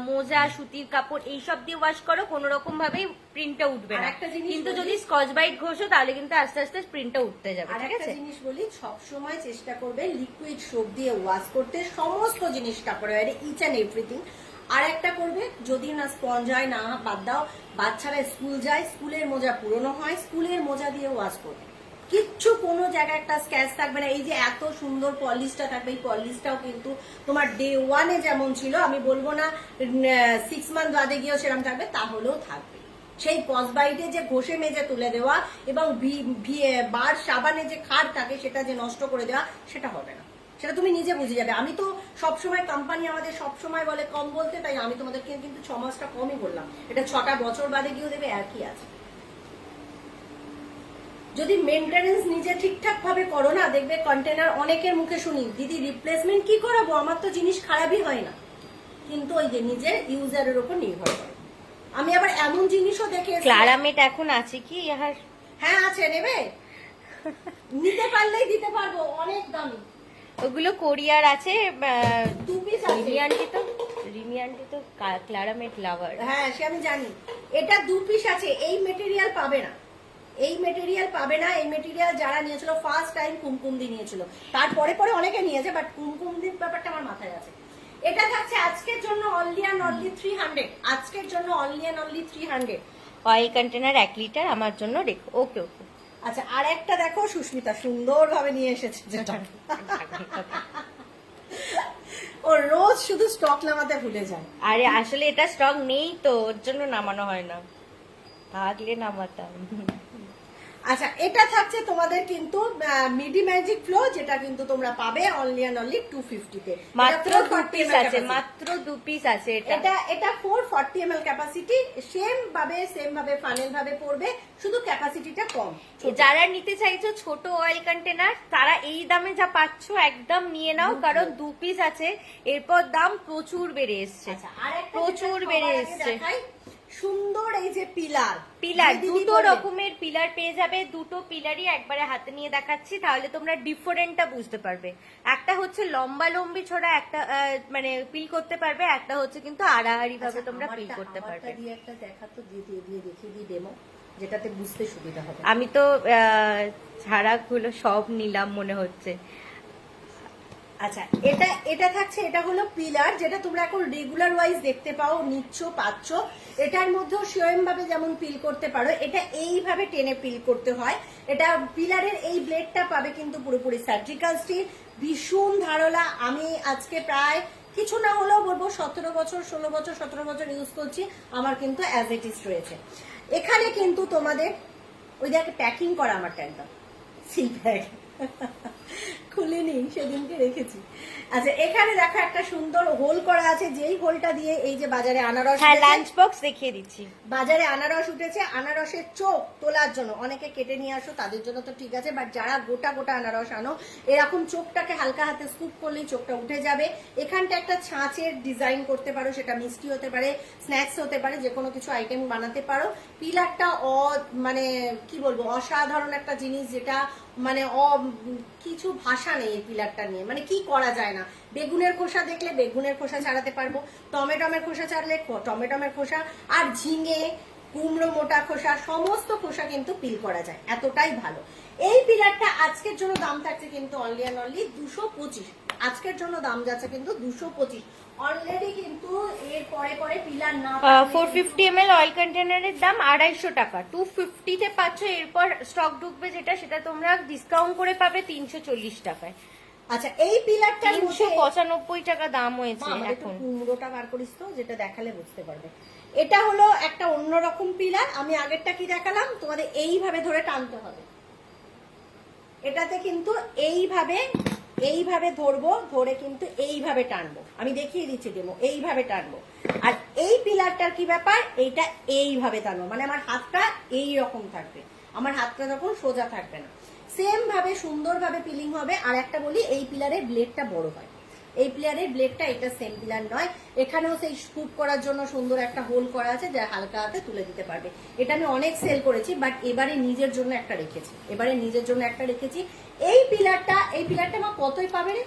মোজা, সুতির কাপড় এইসব দিয়ে ওয়াশ করো, কোনো রকম ভাবেই প্রিন্টটা উঠবে না, কিন্তু যদি স্কচ বাইট ঘষো তাহলে কিন্তু আস্তে আস্তে প্রিন্টটা উঠতে যাবে। আর ঠিক একটা আছে, জিনিস বলি, সবসময় চেষ্টা করবে লিকুইড সোপ দিয়ে ওয়াশ করতে সমস্ত জিনিস, কাপড়ে বাইরে ইচ অ্যান্ড এভরিথিং। আর একটা করবে, যদি না স্পঞ্জ হয় না বাদ দাও, বাচ্চারা স্কুল যায়, স্কুলের মোজা পুরনো হয়, স্কুলের মোজা দিয়ে ওয়াশ করবে, কিচ্ছু কোনো জায়গায় একটা স্ক্র্যাচ থাকবে না। এই যে এত সুন্দর পলিশটা থাকবে, এই পলিশটাও কিন্তু তোমার ডে 1-এ যেমন ছিল, আমি বলবো না 6 মান্থ বাদে গিয়েও সেরকম থাকবে, তাহলেও থাকবে। সেই কসবাইটে যে ঘষে মেজে তুলে দেওয়া এবং বার সাবানে যে খাড় থাকে সেটা যে নষ্ট করে দেওয়া, সেটা হবে না। সেটা তুমি নিজে বুঝে যাবে। আমি তো সবসময়, কোম্পানি আমাদের সবসময় বলে কম বলতে, তাই আমি তোমাদেরকে কিন্তু 6 মাসটা কমই বললাম। এটা 6টা বছর বাদে গিয়েও দেবে একই আছে। যদি মেনটেনেন্স নিজে ঠিকঠাক ভাবে করো না, দেখবে কন্টেনার অনেকের মুখে শুনি, দিদি রিপ্লেসমেন্ট কি করাবো, আমার তো জিনিস খারাপই হয় না। কিন্তু ওই যে নিজের ইউজারের উপর নির্ভর করে। আমি আবার এমন জিনিসও দেখে এসেছি- ক্লারামেট এখন আছে কি ইহার? হ্যাঁ আছে, নেবে? নিতে পারলেই দিতে পারবো, অনেক দামি। ওগুলো কোরিয়ার আছে। 2 পিস আছে। রিমি আন্টি তো ক্লারামেট লাভার। হ্যাঁ সে আমি জানি। এটা 2 পিস আছে। এই মেটেরিয়াল পাবে না, এই মেটেরিয়াল পাবে না। এই মেটেরিয়াল যারা নিয়েছিল ফার্স্ট টাইম কুমকুমদি নিয়েছিল, তারপরে পরে অনেকে নিয়েছে, বাট কুমকুমদির ব্যাপারটা আমার মাথায় আছে। এটা থাকছে আজকের জন্য অনলি অ্যান্ড অনলি 300। আজকের জন্য only and only 300। Oil container 1 litre আমার জন্য রেখো। ওকে ওকে। আচ্ছা আর একটা দেখো, সুস্মিতা সুন্দরভাবে নিয়ে এসেছে যেটা। ও রোজ শুধু স্টক নামাতে ভুলে যায়। আরে আসলে এটা স্টক নেই তো, ওর জন্য নামানো হয় না, থাকলে নামাতাম। আচ্ছা এটা থাকছে তোমাদের কিন্তু মিডি ম্যাজিক ফ্লো, যেটা কিন্তু তোমরা পাবে অনলি অ্যান্ড অনলি 250 তে। মাত্র 2 পিস আছে, মাত্র 2 পিস আছে। এটা 440 ml ক্যাপাসিটি। সেম ভাবে ফানেল ভাবে পড়বে, শুধু ক্যাপাসিটিটা কম। যারা নিতে চাইছো ছোট অয়েল কন্টেনার, তারা এই দামে যা পাচ্ছ একদম নিয়ে নাও, কারণ 2 পিস আছে। এরপর দাম প্রচুর বেড়ে এসছে, আচ্ছা আর একটা প্রচুর বেড়ে এসছে। সুন্দর এই যে পিলার, দুটো রকমের পিলার পেয়ে যাবে। দুটো পিলারই একবারে হাতে নিয়ে দেখাচ্ছি, তাহলে তোমরা ডিফারেন্টটা বুঝতে পারবে। একটা হচ্ছে লম্বা লম্বি ছোড়া, একটা মানে পিল করতে পারবে, একটা হচ্ছে কিন্তু আড়াআড়ি ভাবে তোমরা পিল করতে পারবে। একটা দেখা তো দিয়ে দেখিয়ে দিই ডেমো, যেটাতে বুঝতে সুবিধা হবে। আমি তো ছাড়াগুলো সব নিলাম মনে হচ্ছে। আচ্ছা এটা থাকছে, এটা হলো পিলার, যেটা তোমরা এখন রেগুলার ওয়াইজ দেখতে পাচ্ছ। এটার মধ্যেও সেম ভাবে যেমন পিল করতে পারো, এটা এইভাবে টেনে পিল করতে হয়। এটা পিলারের এই ব্লেডটা পাবে কিন্তু পুরোপুরি সার্জিক্যাল স্টিল, ভীষণ ধারলা। আমি আজকে প্রায় কিছু না হলেও বলবো 16 বছর 17 বছর ইউজ করছি, আমার কিন্তু অ্যাজ ইট ইজ রয়েছে। এখানে কিন্তু তোমাদের ওই দেখে প্যাকিং করা আমারটা একদম সিল ব্যাগ, খুলিনি, সেদিনকে রেখেছি। আচ্ছা এখানে দেখো একটা সুন্দর হোল করা আছে, যেই হোলটা দিয়ে এই যে বাজারে আনারস, হ্যাঁ লাঞ্চ বক্স দেখিয়ে দিচ্ছি। বাজারে আনারস উঠেছে, আনারসের চোখ তোলার জন্য অনেকে কেটে নিয়ে আসো, তাদের জন্য তো ঠিক আছে, বাট যারা গোটা গোটা আনারস আনো, এরকম চোখটাকে হালকা হাতে স্কুপ করলেই চোখটা উঠে যাবে। এখানটা একটা ছাঁচের ডিজাইন করতে পারো, সেটা মিষ্টি হতে পারে, স্ন্যাক্স হতে পারে, যে কোনো কিছু আইটেম বানাতে পারো। পিলারটা মানে কি বলবো, অসাধারণ একটা জিনিস, যেটা মানে কিছু ভাষা নেই এই পিলারটা নিয়ে, মানে কি করা যায় না। বেগুনের খোসা দেখলে বেগুনের খোসা ছাড়াতে পারবো, টমেটোমের খোসা ছাড়লে টমেটোমের খোসা, আর ঝিঙে কুমড়ো মোটা খোসা, সমস্ত খোসা কিন্তু পিল করা যায়, এতটাই ভালো। এই পিলারটা আজকের জন্য দাম থাকছে কিন্তু অনলি অ্যান্ড অনলি 225। আজকের জন্য দাম যাচ্ছে কিন্তু 225। অলরেডি কিন্তু এর পরে পিলার না 450 ml অয়েল কন্টেনারের দাম 250 টাকা, 250 তে পাচ্ছ। এরপর স্টক ঢুকবে যেটা, সেটা তোমরা ডিসকাউন্ট করে পাবে 340 টাকায়। আচ্ছা এই পিলারটা 395 টাকা দাম হয়েছে এখন। কুমড়োটা বার করিস তো, যেটা দেখালে বুঝতে পারবে। এটা হলো একটা অন্যরকম পিলার। আমি আগেরটা কি দেখালাম তোমাদের, এইভাবে ধরে টানতে হবে। এটাতে কিন্তু এইভাবে ধরবো, ধরে কিন্তু এইভাবে টানবো। আমি দেখিয়ে দিচ্ছি ডেমো, এইভাবে টানবো। আর এই পিলারটার কি ব্যাপার, এইটা এইভাবে টানবো, মানে আমার হাতটা এই রকম থাকবে, আমার হাতটা যখন সোজা থাকবে না। সেম ভাবে সুন্দরভাবে পিলিং হবে। আর একটা বলি, এই পিলারের ব্লেডটা বড় হয়, এই পিলারের ব্লেডটা, এটা সেম পিলার নয়। এখানেও সেই স্কুপ করার জন্য সুন্দর একটা হোল করা আছে, যা হালকা হাতে তুলে দিতে পারবে। এটা আমি অনেক সেল করেছি, বাট এবারে নিজের জন্য একটা রেখেছি। এই পিলারটা মা কতই পাবে রে?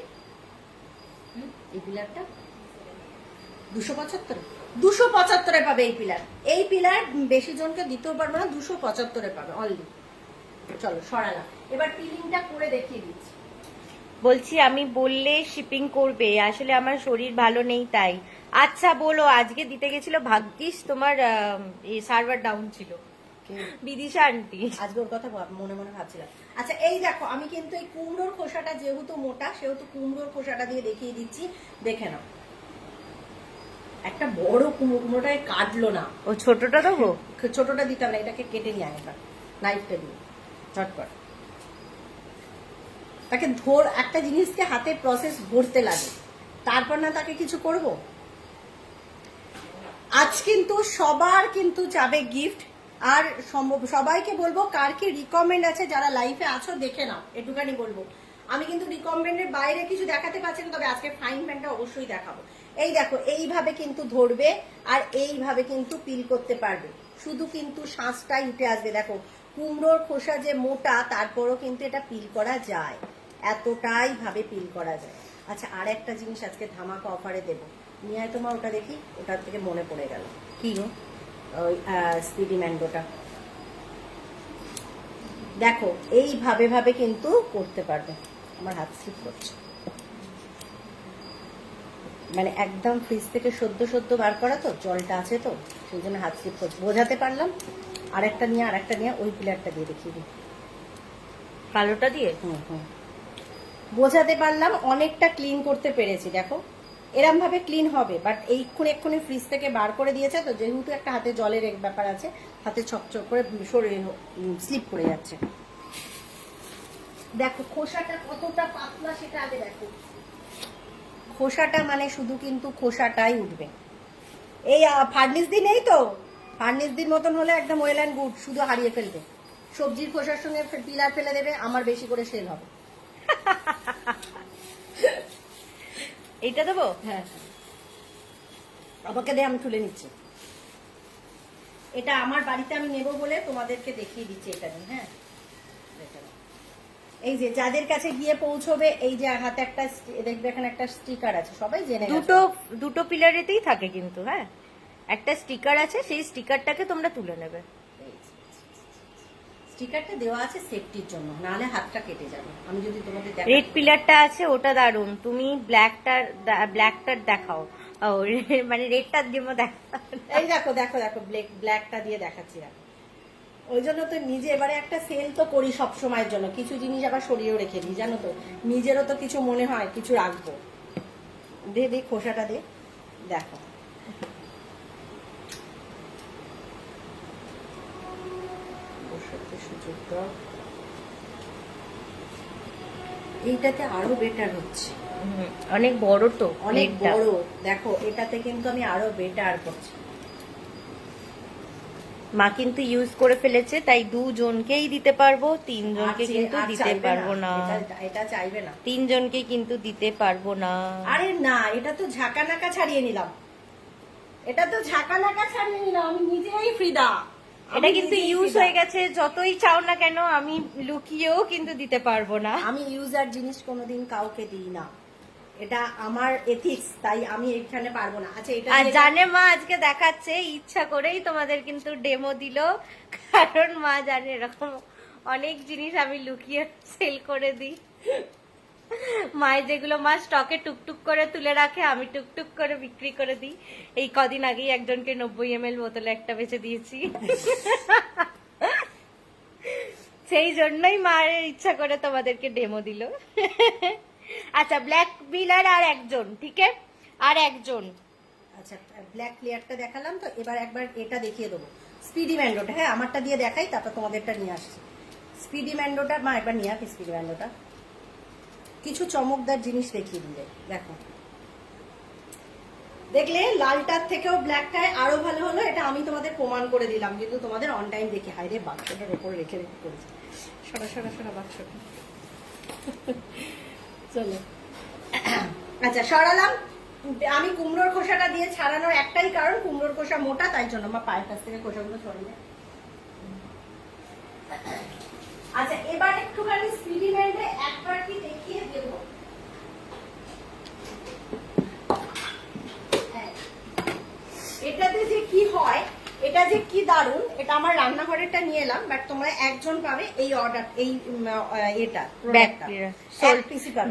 এই পিলারটা 275 পাবে। এই পিলার বেশি জনকে দিতেও পারবো না, 275 পাবে অনলি। চলো সরালাম, এবার পিলিংটা করে দেখিয়ে দিচ্ছি। বলছি আমি বললে শিপিং করবে, আসলে আমার শরীর ভালো নেই তাই। আচ্ছা বলো, আজকে দিতে গেছিল, ভাগ্যিস তোমার সার্ভার ডাউন ছিল। বিদিশা আন্টি আজকে ওর কথা মনে মনে ভাবছিলাম। আচ্ছা এই দেখো, আমি কিন্তু এই কুমড়োর খোসাটা যেহেতু মোটা, সেহেতু কুমড়োর খোসাটা দিয়ে দেখিয়ে দিচ্ছি, দেখে নাও। একটা বড় কুমড়োটাকে কাটলো না, ও ছোটটা দেবো? ছোটটা দিতে হবে না, এটাকে কেটে নিয়ে আয়, নাইফটা দিয়ে চটপট। তাকে একটা জিনিসকে হাতে প্রসেস ধরতে লাগে, তারপর না তাকে কিছু করব। আজ কিন্তু সবার কিন্তু যাবে গিফট। আর সবাইকে বলবো কার কি রিকমেন্ড আছে, যারা লাইফে আছো দেখে নাও, এটুখানি বলবো। আমি কিন্তু রিকমেন্ডের বাইরে কিছু দেখাতে পারছি না, তবে আজকে ফাইন প্যান্টটা অবশ্যই দেখাবো। এই দেখো, এইভাবে কিন্তু ধরবে আর এইভাবে কিন্তু পিল করতে পারবে, শুধু কিন্তু শ্বাসটাই উঠে আসবে। দেখো কুমড়োর খোসা যে মোটা, তারপরও কিন্তু এটা পিল করা যায়, এতটাই ভাবে পিল করা যায়। আচ্ছা, আর একটা জিনিস আজকে ধামাকা অফারে দেবো, নিয়ে আয় তোমার ওটা দেখি, ওটার থেকে মনে পড়ে গেল। কি গো? ওই স্পিডি ম্যাঙ্গোটা দেখো, এইভাবে ভাবে কিন্তু করতে পারবে। আমার হাত স্লিপ করছে, মানে একদম ফ্রিজ থেকে সদ্য সদ্য বার করা তো, জলটা আছে তো সেই জন্য হাত স্লিপ করছে। বোঝাতে পারলাম? আরেকটা নিয়ে ওই প্লেয়ারটা দিয়ে দেখিয়ে দিই, কালোটা দিয়ে। বোঝাতে পারলাম? অনেকটা ক্লিন করতে পেরেছি। দেখো এরম ভাবে ক্লিন হবে, বাট এক্ষুনি ফ্রিজ থেকে বার করে দিয়েছে তো, যেহেতু একটা হাতে জলের এক ব্যাপার আছে, হাতে চকচক করে শরীরে স্লিপ করে যাচ্ছে। দেখো খোসাটা কতটা পাতলা সেটা আগে দেখো। খোসাটা মানে শুধু কিন্তু খোসাটাই উঠবে। এই ফার্নিশ দিন নেই তো, ফার্নিশ দিন মতন হলে একদম ওয়েল অ্যান্ড গুড, শুধু হারিয়ে ফেলবে। সবজির খোসার সঙ্গে পিলার ফেলে দেবে, আমার বেশি করে সেল হবে। এইটা দেবো? হ্যাঁ, আমাকে দে, আমি তুলে নিচ্ছি। এটা আমার বাড়িতে আমি নেব বলে তোমাদেরকে দেখিয়ে দিচ্ছি এটা নিয়ে। হ্যাঁ, এই যে যাদের কাছে গিয়ে পৌঁছবে, এই যে হাতে একটা দেখবে এখানে একটা স্টিকার আছে, সবাই জেনে গেছে। দুটো পিলারেতেই থাকে কিন্তু। হ্যাঁ, একটা স্টিকার আছে, সেই স্টিকারটাকে তোমরা তুলে নেবে। স্টিকারটা দেওয়া আছে সেফটির জন্য, নাহলে হাতটা কেটে যাবে। আমি যদি তোমাদের রেড পিলারটা আছে, ওটা দারুন। তুমি ব্ল্যাকটার দেখাও, মানে রেডটার জন্য দেখাও। এই দেখো দেখো দেখো, ব্ল্যাকটা দিয়ে দেখাচ্ছি। দেখো, ওই জন্য তো নিজে এবারে একটা সেল তো করি সব সময়ের জন্য, কিছু জিনিস আবার সরিয়েও রেখে দিই, জানো তো, নিজেরও তো কিছু মনে হয় কিছু রাখবো। দে খোসাটা দে, দেখো এইটাতে আরো বেটার হচ্ছে, অনেক বড় তো, অনেক বড়। দেখো এটাতে কিন্তু আমি আরো বেটার করছি। মা কিন্তু ইউজ করে ফেলেছে, তাই দুজনকেই দিতে পারবো, তিনজনকে কিন্তু দিতে পারবো না। এটা চাইবে না, তিনজনকে কিন্তু দিতে পারবো না। আরে না, এটা তো ঝাঁকানাকা ছাড়িয়ে নিলাম, আমি নিজেই ফ্রিদা। এটা কিন্তু ইউজ হয়ে গেছে, যতই চাও না কেন আমি লুকিয়েও কিন্তু দিতে পারবো না। আমি ইউজার জিনিস কোনোদিন কাউকে দিই না, এটা আমার এথিক্স, তাই আমি এখানে পারবো না। আচ্ছা, এটা আর জানে মা আজকে দেখাচ্ছে, ইচ্ছা করেই তোমাদের কিন্তু ডেমো দিল, কারণ মা জানে এরকম অনেক জিনিস আমি লুকিয়ে সেল করে দিই। মায়ের যেগুলো মা স্টকে টুকটুক করে তুলে রাখে, আমি টুকটুক করে বিক্রি করে দিই। এই কদিন আগেই একজনকে 90 ml বোতলে একটা বেচে দিয়েছি। সেই জন্যই মায়ের ইচ্ছা করে তোমাদেরকে ডেমো দিল। আচ্ছা, ব্ল্যাক বিলার আর একজন, ঠিক আছে, আর একজন। আচ্ছা, ব্ল্যাক প্লেয়ারটা দেখালাম তো, এবার একবার এটা দেখিয়ে দেবো, স্পিডি ম্যান্ডোটা। হ্যাঁ, আমারটা দিয়ে দেখাই, তারপর তোমাদেরটা নিয়ে আসছি। স্পিডি ম্যান্ডোটা মা একবার নিয়ে আসি। স্পিডি ম্যান্ডোটা কিছু চমকদার জিনিস দেখিয়ে দিলে। দেখো, দেখলে লালটার থেকেও ব্ল্যাকটায় আরো ভালো হলো, এটা আমি তোমাদের প্রমাণ করে দিলাম, কিন্তু তোমাদের অন টাইম দেখি। হাই রে, বাক্সটার উপর রেখে করেছি। সরা বাক্সটা। চলো, আচ্ছা সরালাম। আমি কুমড়োর খোসাটা দিয়ে ছাড়ানোর একটাই কারণ, কুমড়োর খোসা মোটা, তাই জন্য আমার পায়ের কাছ থেকে খোসাগুলো সরিয়ে। আচ্ছা, এবার একটুখানি স্পিডি ম্যান্ডে একবার কি দেখিয়ে দেবো। এটাতে যে কি হয়, এটা যে কি দারুণ, এটা আমার রান্নাঘরেরটা নিয়ে এলাম, বাট তোমরা একজন পাবে এই অর্ডার, এই এটা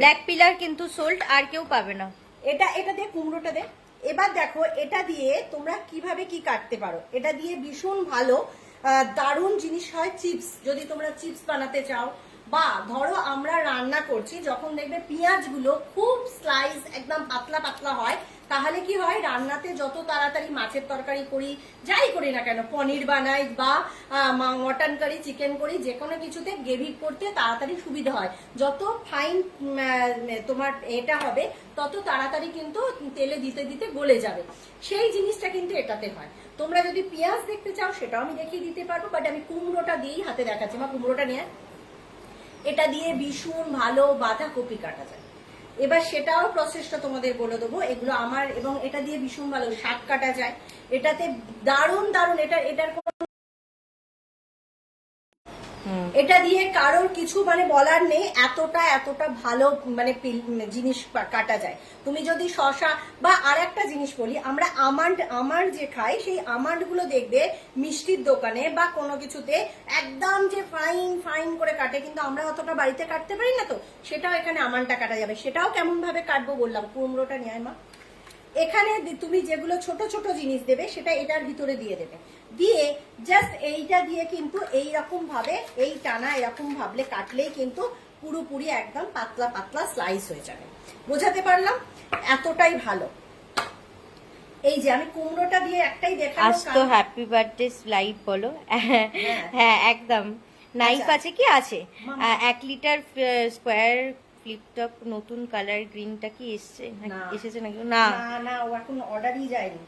ব্ল্যাক পিলার কিন্তু সোল্ড, আর কেউ পাবে না। এটা দিয়ে কুমড়োটা দে। এবার দেখো এটা দিয়ে তোমরা কিভাবে কি কাটতে পারো। এটা দিয়ে ভীষণ ভালো দারুণ জিনিস হয় চিপস, যদি তোমরা চিপস বানাতে চাও, বা ধরো আমরা রান্না করছি, যখন দেখবে পেঁয়াজগুলো খুব স্লাইস একদম পাতলা পাতলা হয়, তাহলে কি হয়, রান্নাতে যত তাড়াতাড়ি মাছের তরকারি করি, যাই করি না কেন, পনির বানাই বা মটন কারি, চিকেন করি, যে কোনো কিছুতে গ্রেভি করতে তাড়াতাড়ি সুবিধা হয়। যত ফাইন তোমার এটা হবে তত তাড়াতাড়ি কিন্তু তেলে দিতে দিতে গলে যাবে। সেই জিনিসটা কিন্তু এটাতে হয়। তোমরা যদি পেঁয়াজ দেখতে চাও সেটাও আমি দেখিয়ে দিতে পারবো, বাট আমি কুমড়োটা দিয়েই হাতে দেখাচ্ছি। বা কুমড়োটা নিয়ে, এটা দিয়ে ভীষণ ভালো বাঁধাকপি কাটা যায়। এবার সেটাও প্রসেসটা তোমাদের বলে দেবো, এগুলো আমার, এবং এটা দিয়ে ভীষণ ভালো শাক কাটা যায়। এটাতে দারুণ দারুণ, এটার এটা দিয়ে কারোর কিছু মানে বলার নেই, এতটা এতটা ভালো মানে জিনিস কাটা যায়। তুমি যদি শশা বা আর একটা জিনিস বলি, আমরা আমার যে খাই, সেই আমান্ড গুলো দেখবে মিষ্টির দোকানে বা কোনো কিছুতে একদম যে ফাইন ফাইন করে কাটে, কিন্তু আমরা অতটা বাড়িতে কাটতে পারি না। তো সেটাও এখানে আমানটা কাটা যাবে। সেটাও কেমন ভাবে কাটবো বললাম, কুমড়োটা নিয়ে মা, এখানে তুমি যেগুলো ছোট ছোট জিনিস দেবে সেটা এটার ভিতরে দিয়ে দেবে, দিয়ে জাস্ট এইটা দিয়ে কিন্তু এইরকম ভাবে এই টানা এরকম ভাবলে কাটলেই কিন্তু পুরোপুরি একদম পাতলা পাতলা স্লাইস হয়ে যাবে। বোঝাতে পারলাম? এতটাই ভালো। এই যে আমি কুমড়োটা দিয়ে একটাই দেখাবো। আজ তো হ্যাপি বার্থডে লাইভ বলো। হ্যাঁ একদম। নাইফ আছে কি আছে? 1 লিটার স্কোয়ার ফ্লিপটপ নতুন কালার গ্রিনটা কি এসছে এসেছে নাকি? না না, ও এখন অর্ডারই যায়নি,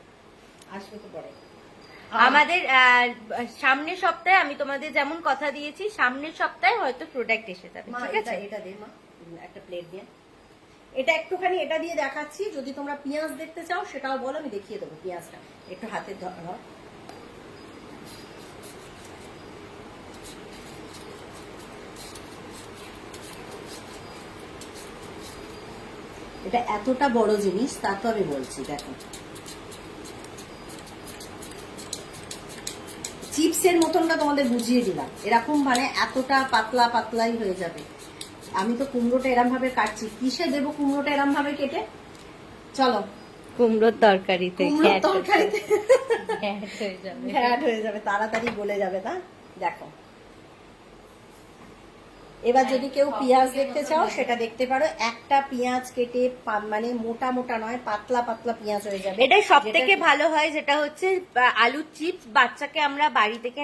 আসবে তো পরে। আমাদের সামনের সপ্তাহে, আমি তোমাদের যেমন কথা দিয়েছি, সামনের সপ্তাহে হয়তো প্রোডাক্ট এসে যাবে। ঠিক আছে, এটা দে মা, একটা প্লেট দিয়ে। এটা একটুখানি এটা দিয়ে দেখাচ্ছি, যদি তোমরা পেঁয়াজ দেখতে চাও সেটাও বলো, আমি দেখিয়ে দেবো। পেঁয়াজটা একটু হাতে ধরো। এটা এতটা বড় জিনিস, তা তো আমি বলছি। দেখো, চিপসের মতনটা তোমাদের বুঝিয়ে দিলাম, এরকম মানে এতটা পাতলা পাতলাই হয়ে যাবে। আমি তো কুমড়োটা এরম ভাবে কাটছি, কিসে দেবো কুমড়োটা এরম ভাবে কেটে? চলো, কুমড়োর তরকারিতে হ্যাঁ হয়ে যাবে, তাড়াতাড়ি গলে যাবে। তা দেখো, এবার যদি কেউ পেঁয়াজ দেখতে চাও সেটা দেখতে পারো। একটা পেঁয়াজ কেটে মানে মোটা মোটা নয়, পাতলা পাতলা পেঁয়াজ হয়ে যাবে। এটা সব থেকে ভালো হয়, যেটা হচ্ছে আলুর চিপস। বাচ্চাকে আমরা বাড়ি থেকে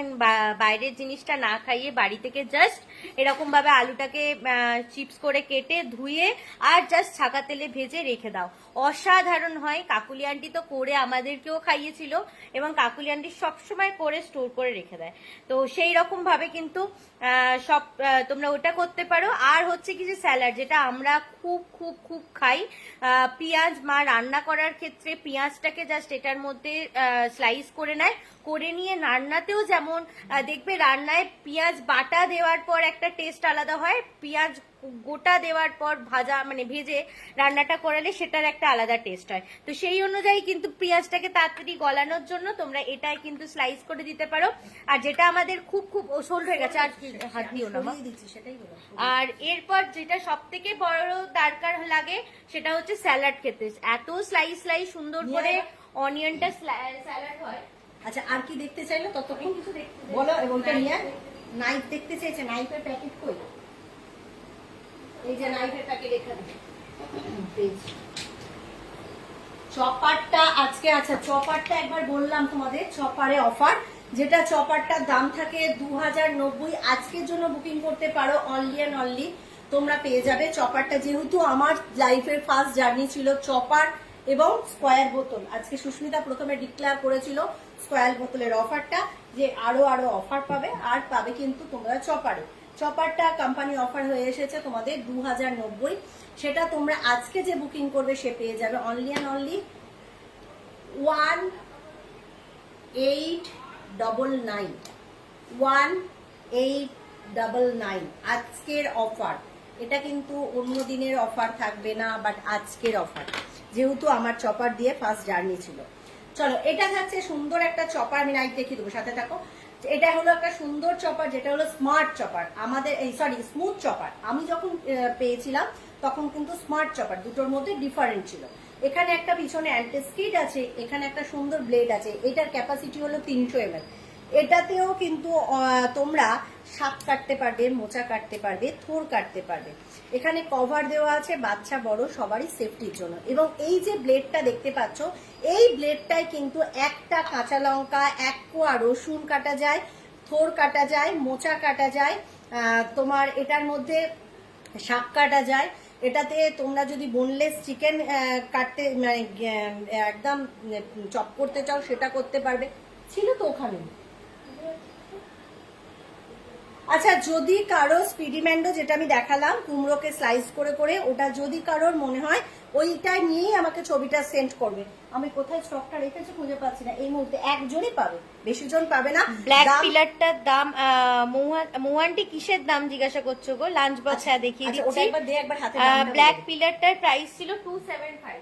বাইরের জিনিসটা না খাইয়ে বাড়ি থেকে জাস্ট এরকম ভাবে আলুটাকে চিপস করে কেটে ধুয়ে আর জাস্ট ছাকা তেলে ভেজে রেখে দাও, অসাধারণ হয়। কাকুলি আন্টি তো করে আমাদেরকেও খাইয়েছিল, এবং কাকুলি আন্টি সবসময় করে স্টোর করে রেখে দেয়। তো সেই রকম ভাবে কিন্তু সব তোমরা ওটা করতে পারো। আর হচ্ছে কি যে স্যালাড, যেটা আমরা খুব খুব খুব খাই, পেঁয়াজ মা রান্না করার ক্ষেত্রে পেঁয়াজটাকে জাস্ট এটার মধ্যে স্লাইস করে নেয়, করে নিয়ে রান্নাতেও যেমন দেখবে, রান্নায় পেঁয়াজ বাটা দেওয়ার পর একটা টেস্ট আলাদা হয়, পেঁয়াজ গোটা দেওয়ার পর ভাজা মানে ভেজে রান্নাটা করালে সেটার একটা আলাদা টেস্ট হয়। তো সেই অনুযায়ী কিন্তু পেঁয়াজটাকে তাড়াতাড়ি গলানোর জন্য তোমরা এটাই কিন্তু স্লাইস করে দিতে পারো। আর যেটা আমাদের খুব খুব সোল্ড হয়ে গেছে, আর হাত দিও না, আর এরপর যেটা সব থেকে বড় দরকার লাগে সেটা হচ্ছে স্যালাড খেতে। এত স্লাইস স্লাইস সুন্দর করে অনিয়নটা স্যালাড হয়। আচ্ছা, আর কি দেখতে চাইলো ততক্ষণ কিছু বলো। ওইটা নিয়ে নাইফ দেখতে চাইছে, নাইফের প্যাকেট কই? এই যে নাইফের প্যাকেট এখানে। চপারটা আজকে, আচ্ছা চপারটা একবার বললাম তোমাদের, চপারে অফার, যেটা চপারটার দাম থাকে 2090, আজকের জন্য বুকিং করতে পারো। অনলি অ্যান্ড অনলি তোমরা পেয়ে যাবে চপারটা। যেহেতু আমার লাইফের ফার্স্ট জার্নি ছিল চপার এবং স্কোয়ার বোতল, আজকে সুস্মিতা প্রথমে ডিক্লেয়ার করেছিল স্কোয়ার বোতলের অফারটা, যে আরো আরো অফার পাবে, আর পাবে কিন্তু তোমরা চপারে। চপারটা কোম্পানি অফার হয়ে এসেছে তোমাদের 2090, সেটা তোমরা আজকে যে বুকিং করবে সে পেয়ে যাবে অনলি অ্যান্ড অনলি 1899, 1899 আজকের অফার। এটা কিন্তু অন্য দিনের অফার থাকবে না, বাট আজকের অফার, যেহেতু আমার চপার দিয়ে ফার্স্ট জার্নি ছিল। চলো, এটা থাকছে সুন্দর একটা চপার, আমি নাইট দেখিয়ে দেবো, সাথে থাকো। এটা হলো একটা সুন্দর চপার, যেটা হলো স্মার্ট চপার আমাদের, এই সরি স্মুথ চপার। আমি যখন পেয়েছিলাম তখন কিন্তু স্মার্ট চপার, দুটোর মধ্যে ডিফারেন্ট ছিল। এখানে একটা পিছনে অ্যান্টিস্কিড আছে, এখানে একটা সুন্দর ব্লেড আছে। এটার ক্যাপাসিটি হলো 300 ml। এটাতেও কিন্তু তোমরা শাক কাটতে পারবে, মোচা কাটতে পারবে, থোর কাটতে পারবে। এখানে কভার দেওয়া আছে বাচ্চা বড় সবারই সেফটির জন্য। এবং এই যে ব্লেডটা দেখতে পাচ্ছ, এই ব্লেডটায় কিন্তু একটা কাঁচা লঙ্কা, এক কোয়া রসুন কাটা যায়, থোর কাটা যায়, মোচা কাটা যায়, তোমার এটার মধ্যে শাক কাটা যায়। এটাতে তোমরা যদি বোনলেস চিকেন কাটতে মানে একদম চপ করতে চাও সেটা করতে পারবে। ছিল তো ওখানে। আচ্ছা, যদি কারো স্পিডি ম্যান্ডো যেটা আমি দেখালাম কুমড়োকে স্লাইস করে করে, ওটা যদি কারোর মনে হয় ওইটা নিয়েই আমাকে ছবিটা সেন্ড করবে। আমি কোথায় স্টকটা রেখেছি খুঁজে পাচ্ছি না এই মুহূর্তে। একজনই পাবে, বেশি জন পাবে না। ব্ল্যাক পিলারটার দাম মৌহানটি কিসের দাম জিজ্ঞাসা করছো গো? লাঞ্চ বক্স দেখিয়ে আচ্ছা, ওটা দিচ্ছি। একবার দে, একবার হাতে ব্ল্যাক পিলারটার প্রাইস ছিল 275।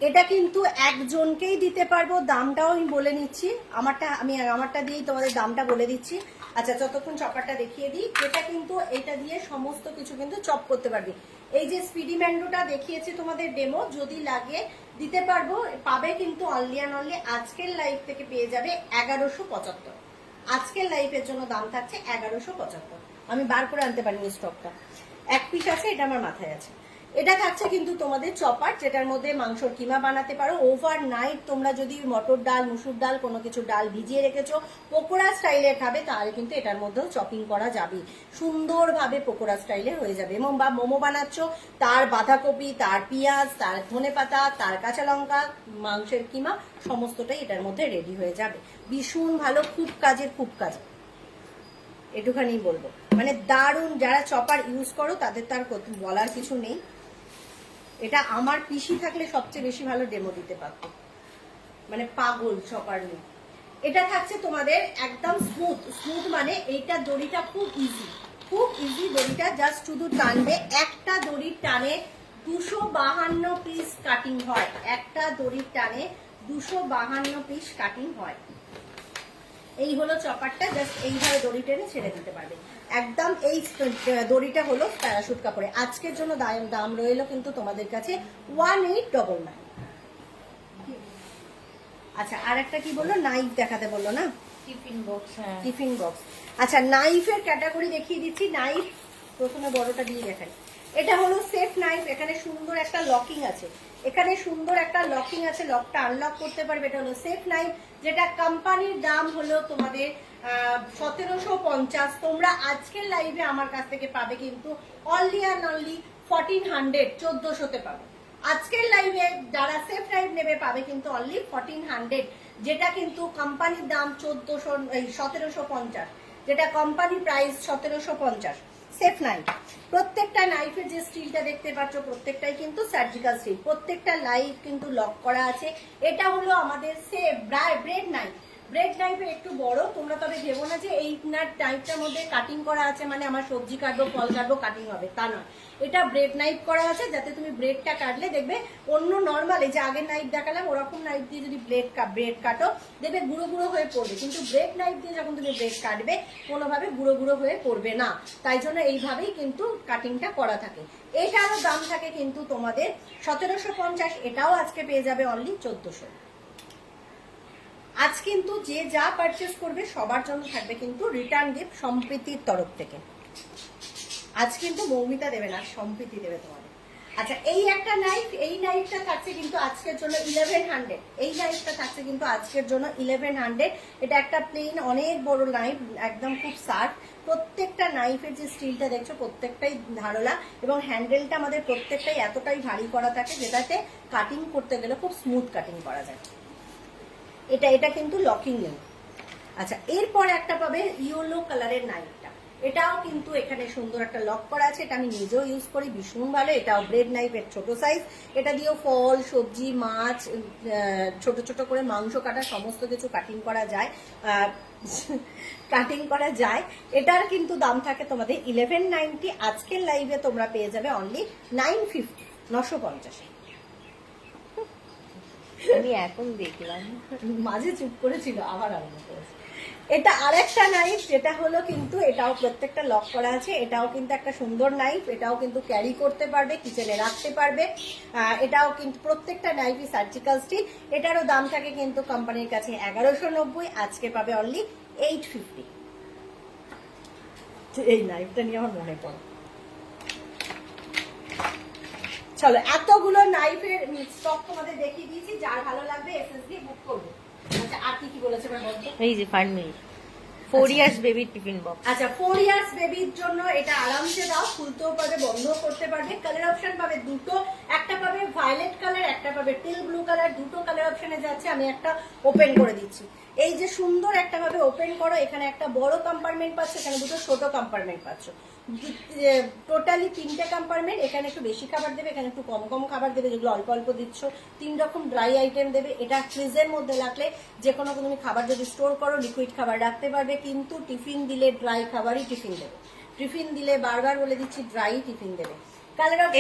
এটা কিন্তু একজনকেই দিতে পারবো, দামটাও আমি বলে নিচ্ছি। আমারটা দিয়েই তোমাদের দামটা বলে দিচ্ছি। আচ্ছা, যতক্ষণ চপারটা দেখিয়ে দিই, এটা কিন্তু এটা দিয়ে সমস্ত কিছু কিন্তু চপ করতে পারবি। এই যে স্পিডি ম্যান্ডোটা দেখিয়েছি তোমাদের ডেমো, যদি লাগে দিতে পারবো, পাবে কিন্তু অনলি অ্যান্ড অনলি আজকের লাইভ থেকে পেয়ে যাবে 1175। আজকের লাইভের জন্য দাম থাকছে 1175। আমি বার করে আনতে পারিনি স্টকটা, এক পিস আছে, এটা আমার মাথায় আছে। এটা থাকছে কিন্তু তোমাদের চপার, যেটার মধ্যে মাংসর কিমা বানাতে পারো। ওভারনাইট তোমরা যদি মটর ডাল, মুসুর ডাল, কোনো কিছু ডাল ভিজিয়ে রেখেছো, পকোড়া স্টাইলে খাবে, তাহলে কিন্তু এটার মধ্যেও চপিং করা যাবে, সুন্দরভাবে পকোড়া স্টাইলে হয়ে যাবে। এবং বা মোমো বানাচ্ছ, তার বাঁধাকপি, তার পেঁয়াজ, তার ধনেপাতা, তার কাঁচা লঙ্কা, মাংসের কিমা সমস্তটাই এটার মধ্যে রেডি হয়ে যাবে। ভীষণ ভালো, খুব কাজের, খুব কাজের, এটুখানি বলবো। মানে দারুণ, যারা চপার ইউজ করো তাদের তার বলার কিছু নেই। এটা আমার পিসি থাকলে সবচেয়ে বেশি ভালো ডেমো দিতে পারতো, মানে পাগল চপার নিয়ে। এটা থাকছে তোমাদের একদম স্মুথ। স্মুথ মানে এইটা দড়িটা খুব ইজি, খুব ইজি দড়িটা, জাস্ট শুধু টানবে। একটা দড়ির টানে 252 পিস কাটিং হয়, একটা দড়ির টানে 252 পিস কাটিং হয়। এই হলো চপারটা, জাস্ট এইভাবে দড়ি টেনে ছেড়ে দিতে পারবে একদম। এই দড়িটা হলো প্যারাশুট কাপড়ে। আজকের জন্য দাম রইলো কিন্তু তোমাদের কাছে 1899। আচ্ছা, আর একটা কি বললো, নাইফ দেখাতে বললো না, টিফিন বক্স। Tiffin box. আচ্ছা, নাইফের ক্যাটাগরি দেখিয়ে দিচ্ছি। নাইফ প্রথমে বড়টা দিয়ে দেখাই। এটা হলো সেফ নাইফ। এখানে সুন্দর একটা লকিং আছে, এখানে সুন্দর একটা লকিং আছে, লকটা আনলক করতে পারবে। এটা হলো সেফ নাইফ, যেটা কোম্পানির দাম হলো তোমাদের 1750। তোমরা আজকের লাইভে আমার কাছ থেকে পাবে কিন্তু অনলি অ্যান্ড অনলি 1400, 1400-তে পাবে। আজকের লাইভে যারা সেফ নাইফ নেবে পাবে কিন্তু অনলি 1400, যেটা কিন্তু কোম্পানির দাম 1750, যেটা কোম্পানি প্রাইস 1750। সেফ নাইফ, প্রত্যেকটা নাইফের যে স্টিলটা দেখতে পাচ্ছ প্রত্যেকটাই কিন্তু সার্জিক্যাল স্টিল, প্রত্যেকটা লাইফ কিন্তু লক করা আছে। এটা হলো আমাদের সেফ ব্রেড নাইফ। ব্রেড নাইফে একটু বড়, তোমরা তবে ভেবো না যে এই নাইফটার মধ্যে কাটিং করা আছে মানে আমার সবজি কাটবো, ফল কাটবো, কাটিং হবে, তা নয়। এটা ব্রেড নাইফ করা আছে যাতে তুমি ব্রেডটা কাটলে দেখবে অন্য নর্মাল এই যে আগের নাইফ দেখালাম ওরকম নাইফ দিয়ে যদি ব্রেড কাটো দেখবে গুঁড়ো গুঁড়ো হয়ে পড়বে, কিন্তু ব্রেড নাইফ দিয়ে যখন তুমি ব্রেড কাটবে কোনোভাবে গুঁড়ো গুঁড়ো হয়ে পড়বে না। তাই জন্য এইভাবেই কিন্তু কাটিংটা করা থাকে। এটারও দাম থাকে কিন্তু তোমাদের 1750, এটাও আজকে পেয়ে যাবে অনলি 1400। আজ কিন্তু যে যা পারচেস করবে সবার জন্য থাকবে কিন্তু রিটার্ন গিফট সম্প্রীতির তরফ থেকে। আজ কিন্তু মৌমিতা দেবে না, সম্প্রীতি দেবে তোমাদের। আচ্ছা, এই একটা নাইফ, এই নাইফটা থাকছে কিন্তু আজকের জন্য 1100। এই নাইফটা থাকছে কিন্তু আজকের জন্য 1100। এটা একটা প্লেন অনেক বড় নাইফ, একদম খুব শার্প। প্রত্যেকটা নাইফের যে স্টিলটা দেখছো প্রত্যেকটাই ধারলা, এবং হ্যান্ডেলটা আমাদের প্রত্যেকটাই এতটাই ভারী করা থাকে যেটাতে কাটিং করতে গেলে খুব স্মুথ কাটিং করা যায়। এটা কিন্তু লকিং নেই। আচ্ছা, এরপর একটা পাবে ইয়েলো কালারের নাইফটা, এটাও কিন্তু এখানে সুন্দর একটা লক করা আছে। এটা আমি নিজেও ইউজ করি, ভীষণ ভালো। এটাও ব্রেড নাইফের ছোট সাইজ, এটা দিয়েও ফল, সবজি, মাছ, ছোট ছোট করে মাংস কাটা সমস্ত কিছু কাটিং করা যায়, কাটিং করা যায়। এটার কিন্তু দাম থাকে তোমাদের 1190। আজকের লাইভে তোমরা পেয়ে যাবে অনলি 950, 950। আমি এখন দেখলাম। মাঝে চুপ করেছিল, আবার আরম্ভ করেছে। এটা আরেকটা নাইফ, যেটা হলো কিন্তু এটাও প্রত্যেকটা লক করা আছে। এটাও কিন্তু একটা সুন্দর নাইফ, এটাও কিন্তু ক্যারি করতে পারবে, কিচেনে রাখতে পারবে। এটাও কিন্তু প্রত্যেকটা নাইফই সার্জিক্যাল স্টিচ। এটারও দাম থাকে কিন্তু কোম্পানির কাছে 1190, আজকে পাবে অনলি 850। এই নাইফটা নিয়ে আমার মনে পড়ে। চলো, এতগুলো নাইফের স্টক তোমাদের দেখিয়ে দিয়েছি, যার ভালো লাগবে এসএস দিয়ে বুক করবে। আচ্ছা, আর কি কি বলেছে এবার বলতো? এই যে ফার্মিল 4 ইয়ার্স বেবি টিফিন বক্স। আচ্ছা, 4 ইয়ার্স বেবির জন্য এটা আরামসে দাও, খুলতেও পারবে, বন্ধও করতে পারবে। কালার অপশন পাবে দুটো, একটা পাবে ভায়োলেট কালার, একটা পাবে টিল ব্লু কালার। দুটো কালার অপশনে যাচ্ছে, আমি একটা ওপেন করে দিচ্ছি। এই যে সুন্দর একটা ভাবে ওপেন করো, এখানে একটা বড় কম্পার্টমেন্ট পাচ্ছ, এখানে দুটো ছোট কম্পার্টমেন্ট পাচ্ছ। টোটালি 3টে কম্পার্টমেন্ট। এখানে একটু বেশি খাবার দেবে, এখানে একটু কম কম খাবার দেবে, যেগুলো অল্প অল্প দিচ্ছ। 3 রকম ড্রাই আইটেম দেবে। এটা ফ্রিজের মধ্যে রাখলে যে কোনো তুমি খাবার যদি স্টোর করো, লিকুইড খাবার রাখতে পারবে। কিন্তু টিফিন দিলে ড্রাই খাবারই টিফিন দেবে। টিফিন দিলে বারবার বলে দিচ্ছি ড্রাই টিফিন দেবে।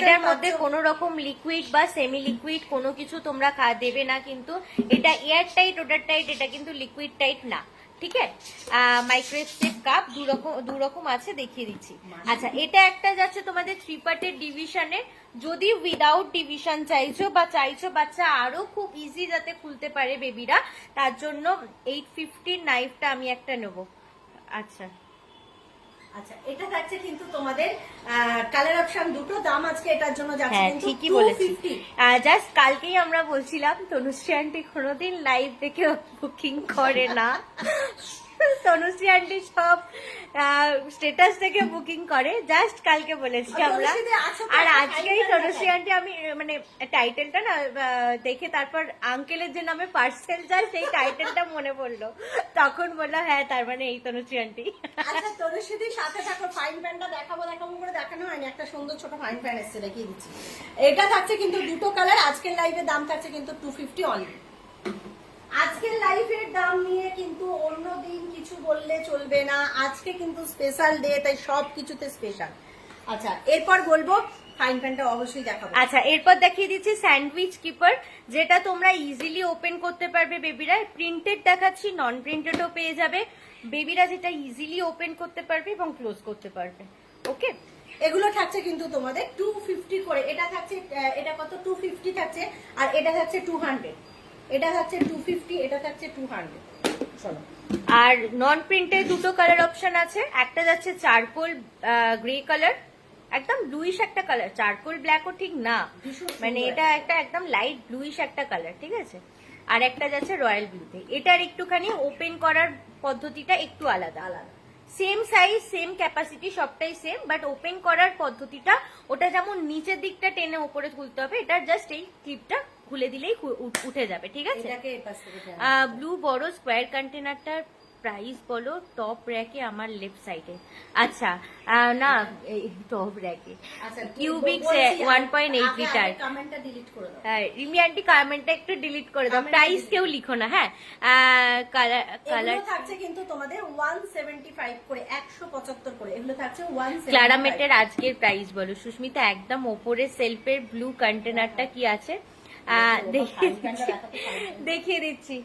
এটার মধ্যে কোনো রকম লিকুইড বা সেমি লিকুইড কোনো কিছু তোমরা দেবে না, কিন্তু এটা এয়ার টাইট, ওটার টাইট, এটা কিন্তু লিকুইড টাইট না, ঠিক আছে। মাইক্রোওয়েভ সেফ কাপ দু রকম আছে, দেখিয়ে দিচ্ছি। আচ্ছা, এটা একটা যাচ্ছে তোমাদের 3 পার্টের ডিভিশনে। যদি উইদাউট ডিভিশন চাইছো বা চাইছো বাচ্চা আরো খুব ইজি যাতে খুলতে পারে বেবিরা, তার জন্য 850 নাইফটা আমি একটা নেবো। আচ্ছা আচ্ছা, এটা থাকছে কিন্তু তোমাদের কালার অপশন দুটো। দাম আজকে এটার জন্য যাচ্ছে হ্যাঁ, কিন্তু ঠিকই বলেছি। 250। জাস্ট কালকেই আমরা বলছিলাম তনুশ্রী আন্টি কোনোদিন লাইভ দেখে বুকিং করে না। তনুশ্রী আন্টি সব স্ট্যাটাস থেকে বুকিং করে, জাস্ট কালকে বলেছি আমরা। আর আজকেই তনুশ্রী আন্টি, আমি মানে টাইটেলটা না দেখে তারপর আঙ্কেলের যে নামে পার্সেল যায় সেই টাইটেলটা মনে পড়লো, তখন বললাম হ্যাঁ তার মানে এই তনুশ্রী আন্টি। আচ্ছা, তনুশ্রীদির সাথে থাকো। ফাইন প্যান্টটা দেখাবো করে দেখানো হয়নি, একটা সুন্দর ছোট ফাইন প্যান্ট এসছে, দেখিয়ে দিচ্ছি। এটা থাকছে কিন্তু দুটো কালার। আজকের লাইভে দাম থাকছে কিন্তু 250 অনলি। আজকের লাইভের দাম নিয়ে কিন্তু অন্য দিন কিছু বললে চলবে না, আজকে কিন্তু স্পেশাল ডে, তাই সব কিছুতে স্পেশাল। আচ্ছা, এরপর বলবো ফাইন প্যান্টটা অবশ্যই দেখাবো। আচ্ছা, এরপর দেখিয়ে দিচ্ছি স্যান্ডউইচ কিপার, যেটা তোমরা ইজিলি ওপেন করতে পারবে বেবিরা। প্রিন্টেড দেখাচ্ছি, নন প্রিন্টেডও পেয়ে যাবে বেবিরা, যেটা ইজিলি ওপেন করতে পারবে এবং ক্লোজ করতে পারবে। ওকে, এগুলো থাকছে কিন্তু তোমাদের 250 করে। এটা থাকছে, এটা কত 250 থাকছে, আর এটা থাকছে 200। এটা থাকছে 250, এটা থাকছে 200। চলো, আর নন প্রিন্টেড দুটো কালার অপশন আছে। একটা যাচ্ছে চারকোল গ্রে কালার, একদম ব্লুইশ একটা কালার, চারকোল ব্ল্যাকও ঠিক না, মানে এটা একটা একদম লাইট ব্লুইশ একটা কালার, ঠিক আছে। আর একটা যাচ্ছে রয়্যাল ব্লুতে। এটার একটুখানি ওপেন করার পদ্ধতিটা একটু আলাদা আলাদা। সেম সাইজ, সেম ক্যাপাসিটি, সবটাই সেম, বাট ওপেন করার পদ্ধতিটা, ওটা যেমন নিচের দিকটা টেনে উপরে তুলতে হবে, এটা জাস্ট এই ক্লিপটা খুলে দিলেই উঠে যাবে, ঠিক আছে। ব্লু বড় স্কোয়ার কন্টেনারটার প্রাইস বলো টপ র্যাকে, আমার লেফট সাইডে। আচ্ছা, না টপ র্যাকে কিউবিক 1.8 লিটার। কমেন্টটা ডিলিট করে দাও। হ্যাঁ, রিমি আন্টি কমেন্টটা একটু ডিলিট করে দাও, প্রাইস কেউ লিখো না। হ্যাঁ, কালার থাকছে কিন্তু তোমাদের 175 করে, 175 করে। এগুলো থাকছে 175। ক্লারামেটের আজকের প্রাইস বলো সুস্মিতা। একদম ওপরে সেলফের ব্লু কন্টেনারটা কি আছে দেখিয়ে দিচ্ছি।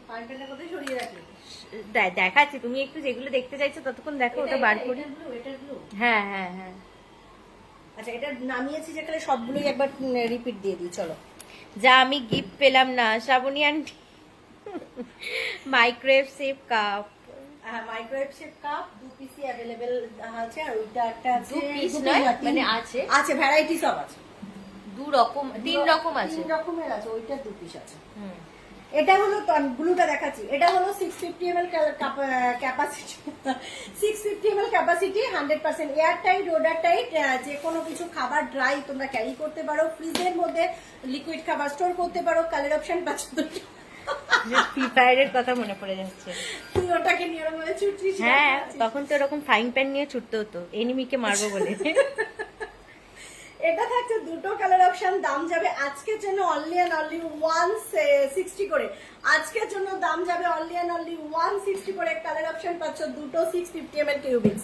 দেখাচ্ছি, তুমি একটু যেগুলো দেখতে চাইছো ততক্ষণ দেখো, ওটা বার করে। হ্যাঁ হ্যাঁ হ্যাঁ। আচ্ছা, এটা নামিয়েছি যেখানে সবগুলোই একবার রিপিট দিয়ে দিই। চলো, যা আমি গিফট পেলাম না Srabani aunty. Microwave safe cup, microwave safe cup 2 পিসই अवेलेबल আছে। আর ওইটা একটা আছে, 2 পিস নয় মানে আছে ভ্যারাইটি সব আছে, 2 রকম 3 রকম আছে, 3 রকমের আছে। ওইটা 2 পিস আছে। এটা হলো ব্লুটা দেখাচ্ছি। এটা হলো 650 ml capacity, 650 ml capacity, 100% air tight, order tight. যে কোনো কিছু খাবার ড্রাই তোমরা ক্যারি করতে পারো, ফ্রিজের মধ্যে লিকুইড খাবার স্টোর করতে পারো। কালার অপশন পাচ্ছ দুটো। ফ্রি ফায়ারের কথা মনে পড়ে যাচ্ছে। তুই ওটাকে নিয়ে বলে ছুটছিস? হ্যাঁ, তখন তো এরকম ফাইন প্যান নিয়ে ছুটতে হতো, এনিমিকে মারবো বলে। এটা থাকছে দুটো কালার অপশন। দাম যাবে আজকের জন্য অনলি এন্ড অনলি 160 করে। আজকের জন্য দাম যাবে অনলি এন্ড অনলি 160 করে। কালার অপশন পাচ্ছ দুটো 650 ml কিউবিক্স।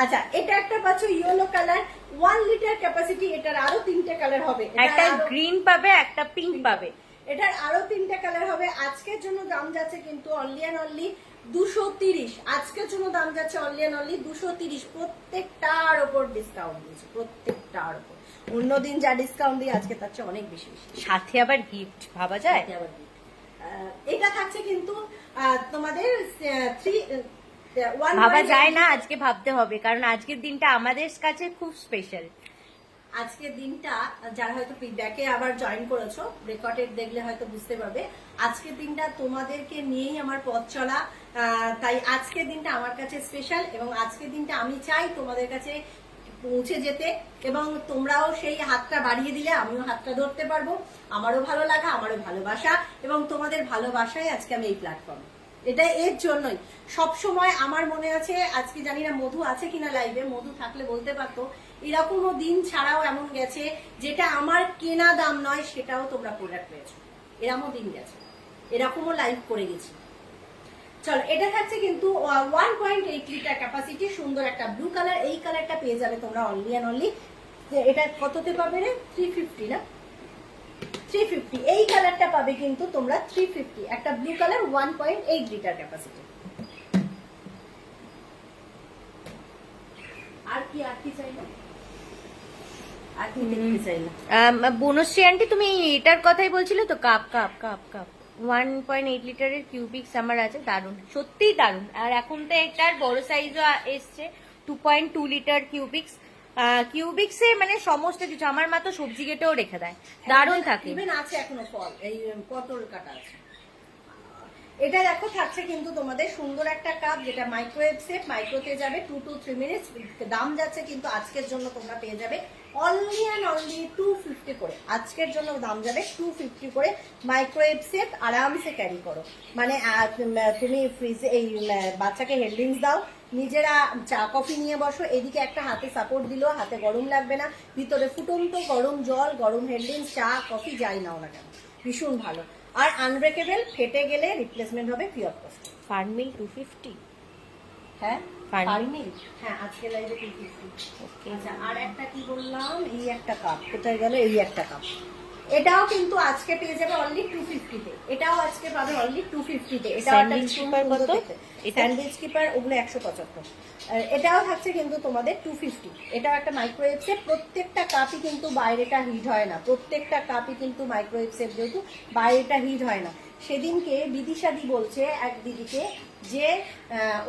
আচ্ছা, এটা একটা পাচ্ছ ইয়েলো কালার, 1 লিটার ক্যাপাসিটি। এটার আরো 3টে কালার হবে, একটা গ্রিন পাবে, একটা পিঙ্ক পাবে। এটার আরো 3টে কালার হবে। আজকের জন্য দাম যাচ্ছে কিন্তু অনলি অ্যান্ড অনলি 230। আজকের জন্য দাম যাচ্ছে অনলি অ্যান্ড অনলি 230। প্রত্যেকটার ওপর ডিসকাউন্ট দিয়েছি, প্রত্যেকটার ওপর। অন্যদিন যা ডিসকাউন্ট দিই আজকে তার চেয়ে অনেক বেশি বেশি। সাথে আবার গিফট ভাবা যায়? সাথে আবার gift। এটা থাকছে কিন্তু তোমাদের ভাবা যায় না, আজকে ভাবতে হবে, কারণ আজকের দিনটা আমাদের কাছে খুব স্পেশাল। আজকের দিনটা যারা হয়তো ফিডব্যাকে আবার জয়েন করেছো, রেকর্ডেড দেখলে হয়তো বুঝতে পারবে আজকের দিনটা তোমাদেরকে নিয়েই আমার পথ চলা। তাই আজকের দিনটা আমার কাছে স্পেশাল, এবং আজকের দিনটা আমি চাই তোমাদের কাছে পৌঁছে যেতে, এবং তোমরাও সেই হাতটা বাড়িয়ে দিলে আমিও হাতটা ধরতে পারবো। আমারও ভালো লাগা, আমারও ভালোবাসা, এবং তোমাদের ভালোবাসায় আজকে আমি এই প্ল্যাটফর্ম। এটা এর জন্যই সব সময় আমার মনে আছে, আজকে জানি না মধু আছে কিনা লাইভে, মধু থাকলে বলতে পারতো, এরকমও দিন ছাড়াও এমন গেছে যেটা আমার কেনা দাম নয় সেটাও তোমরা প্রোডাক্ট পেয়েছো। এরকমও দিন গেছে, এরকমও লাইভ করে গেছি। চলো, এটা থাকছে কিন্তু 1.8 লিটার ক্যাপাসিটি, সুন্দর একটা ব্লু কালার। এই কালারটা পেয়ে যাবে তোমরা অনলি অ্যান্ড অনলি, এটা কততে পাবে রে? 350 না? 350 এই কালারটা পাবে কিন্তু তোমরা 350, একটা ব্লু কালার 1.8 লিটার ক্যাপাসিটি। আর কি চাইলো? আর কি দেখতে চাইলো? বনশ্রী আন্টি, তুমি এটার কথাই বলছিলে তো? কাপ কাপ কাপ কাপ 1.8 লিটারের কিউবিক্স আমার আছে, দারুণ, সত্যিই দারুণ। আর এখন তো এটার বড় সাইজও এসছে, 2.2 লিটার কিউবিক্স। কিউবিক্সে মানে সমস্ত কিছু, আমার মা তো সবজি কেটেও রেখে দেয়, দারুণ থাকে। ইভেন আছে এখনো ফল, এই পটল কাটা আছে। এটা দেখো থাকছে কিন্তু তোমাদের সুন্দর একটা কাপ, যেটা মাইক্রোওয়েভ সেট, মাইক্রোতে যাবে 2 to 3 মিনিটস। দাম যাচ্ছে কিন্তু আজকের জন্য তোমরা পেয়ে যাবে অনলি অ্যান্ড অনলি 250 করে। আজকের জন্য দাম যাবে 250 করে। মাইক্রোওয়েভ সেট আরামসে ক্যারি করো, মানে তুমি ফ্রিজে এই বাচ্চাকে হেডলিংস দাও, নিজেরা চা কফি নিয়ে বসো, এদিকে একটা হাতে সাপোর্ট দিলো, হাতে গরম লাগবে না, ভিতরে ফুটন্ত গরম জল, গরম হেডলিংস, চা কফি যাই নাও না কেন, ভীষণ ভালো। আর আনব্রেকেবল, ফেটে গেলে রিপ্লেসমেন্ট হবে ফ্রি অফ কস্ট। ফার্মিল 250। হ্যাঁ ফার্মিল, ফার্মিল, হ্যাঁ আজকে লাইভে 250। আচ্ছা, আর একটা কি বললাম, এই একটা কাপ কোথায় গেল? এই একটা কাপ, এটাও কিন্তু আজকে পেয়ে যাবে অনলি 250 তে। এটাও আজকে পাবে অনলি 250 তে। এটাও একটা স্যান্ডউইচ কিপার কত? স্যান্ডউইচ কিপার ওগুলো 175। এটাও থাকছে কিন্তু তোমাদের 250। এটাও একটা মাইক্রোওয়েভ সেট। প্রত্যেকটা কাপই কিন্তু বাইরেটা হিট হয় না, প্রত্যেকটা কাপই কিন্তু মাইক্রোওয়েভ সেট, যেহেতু বাইরেটা হিট হয় না। সেদিনকে বিদিশাদি বলছে এক দিদিকে যে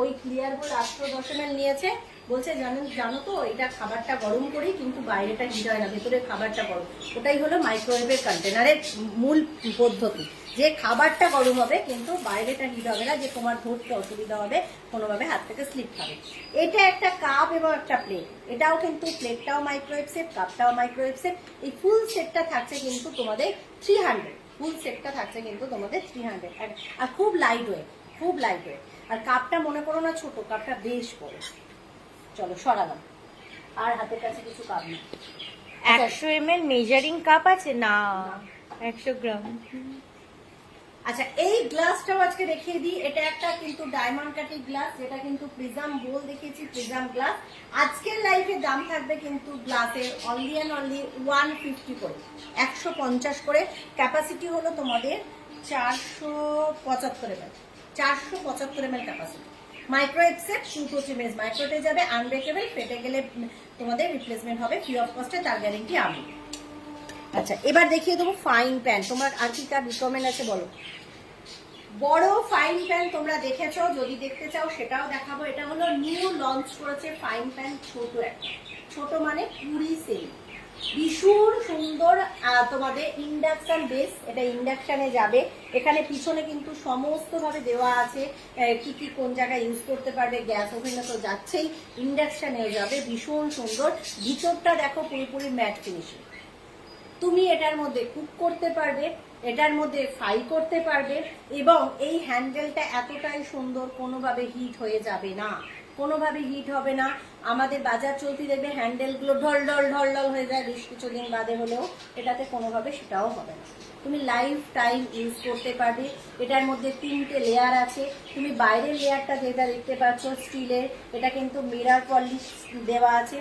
ওই ক্লিয়ার বল 810 ml নিয়েছে, বলছে জানো তো এটা খাবারটা গরম করি কিন্তু বাইরেটা হিট হয় না, ভেতরে খাবারটা গরম। ওটাই হলো মাইক্রোওয়েভের কন্টেনারের মূল পদ্ধতি, যে খাবারটা গরম হবে কিন্তু বাইরেটা হিট হবে না, যে তোমার ধরতে অসুবিধা হবে, কোনোভাবে হাত থেকে স্লিপ খাবে। এটা একটা কাপ এবং একটা প্লেট, এটাও কিন্তু প্লেটটাও মাইক্রোওয়েভ সেট, কাপটাও মাইক্রোওয়েভ সেট। এই ফুল সেটটা থাকছে কিন্তু তোমাদের 300, ফুল সেটটা থাকছে কিন্তু তোমাদের 300। আর খুব লাইট ওয়েট, খুব লাইট ওয়েট। আর কাপটা মনে করো না ছোট, কাপটা বেশ বড়। চলো সরালাম, আর হাতের কাছে কিছু কাপ নেই। 100 ml মেজারিং কাপ আছে না? 100 গ্রাম। আচ্ছা, এই গ্লাসটাও আজকে দেখিয়ে দিই। এটা একটা কিন্তু ডায়মন্ড কাটি গ্লাস, যেটা কিন্তু প্রিজম বোল দেখিয়েছি, প্রিজম গ্লাস। আজকের লাইফে দাম থাকবে কিন্তু গ্লাসের অনলি অ্যান্ড অনলি 150 করে, 150 করে। ক্যাপাসিটি হলো তোমাদের 475 ml, 475 ml capacity. Microwave safe 2 to 3 minutes মাইক্রোতে যাবে, আনব্রেকেবল, ফেটে গেলে তোমাদের রিপ্লেসমেন্ট হবে ফ্রি অফ কস্টে, তার গ্যারেন্টি আমি। আচ্ছা, এবার দেখিয়ে দেবো ফাইন প্যান। তোমার আর কি কার রিকমেন্ড আছে বলো? বড় ফাইন প্যান তোমরা দেখেছো, যদি দেখতে চাও সেটাও দেখাবো। এটা হলো নিউ লঞ্চ করেছে ফাইন প্যান, ছোট একটা, ছোট মানে 20 সেমি, ভীষণ সুন্দর। তোমাদের ইন্ডাকশন বেস, এটা ইন্ডাকশনে যাবে। এখানে পিছনে কিন্তু সমস্ত ভাবে দেওয়া আছে কি কি কোন জায়গায় ইউজ করতে পারবে। গ্যাস ওভেনে তো যাচ্ছেই, ইন্ডাকশনেও যাবে, ভীষণ সুন্দর। ভিতরটা দেখো পুরোপুরি ম্যাট ফিনিশিং। তুমি এটার মধ্যে কুক করতে পারবে, এটার মধ্যে ফ্রাই করতে পারবে, এবং এই হ্যান্ডেলটা এতটাই সুন্দর, কোনোভাবে হিট হয়ে যাবে না, কোনোভাবে হিট হবে না। আমাদের বাজার চলতি দেখবে হ্যান্ডেলগুলো ঢল ঢল ঢল ঢল হয়ে যায় বেশ কিছুদিন বাদে হলেও, এটাতে কোনোভাবে সেটাও হবে না। তুমি লাইফ টাইম ইউজ করতে পারবে। এটার মধ্যে 3টে লেয়ার আছে। তুমি বাইরের লেয়ারটা যেটা দেখতে পাচ্ছ স্টিলের, এটা কিন্তু মিরর পলিশ দেওয়া আছে।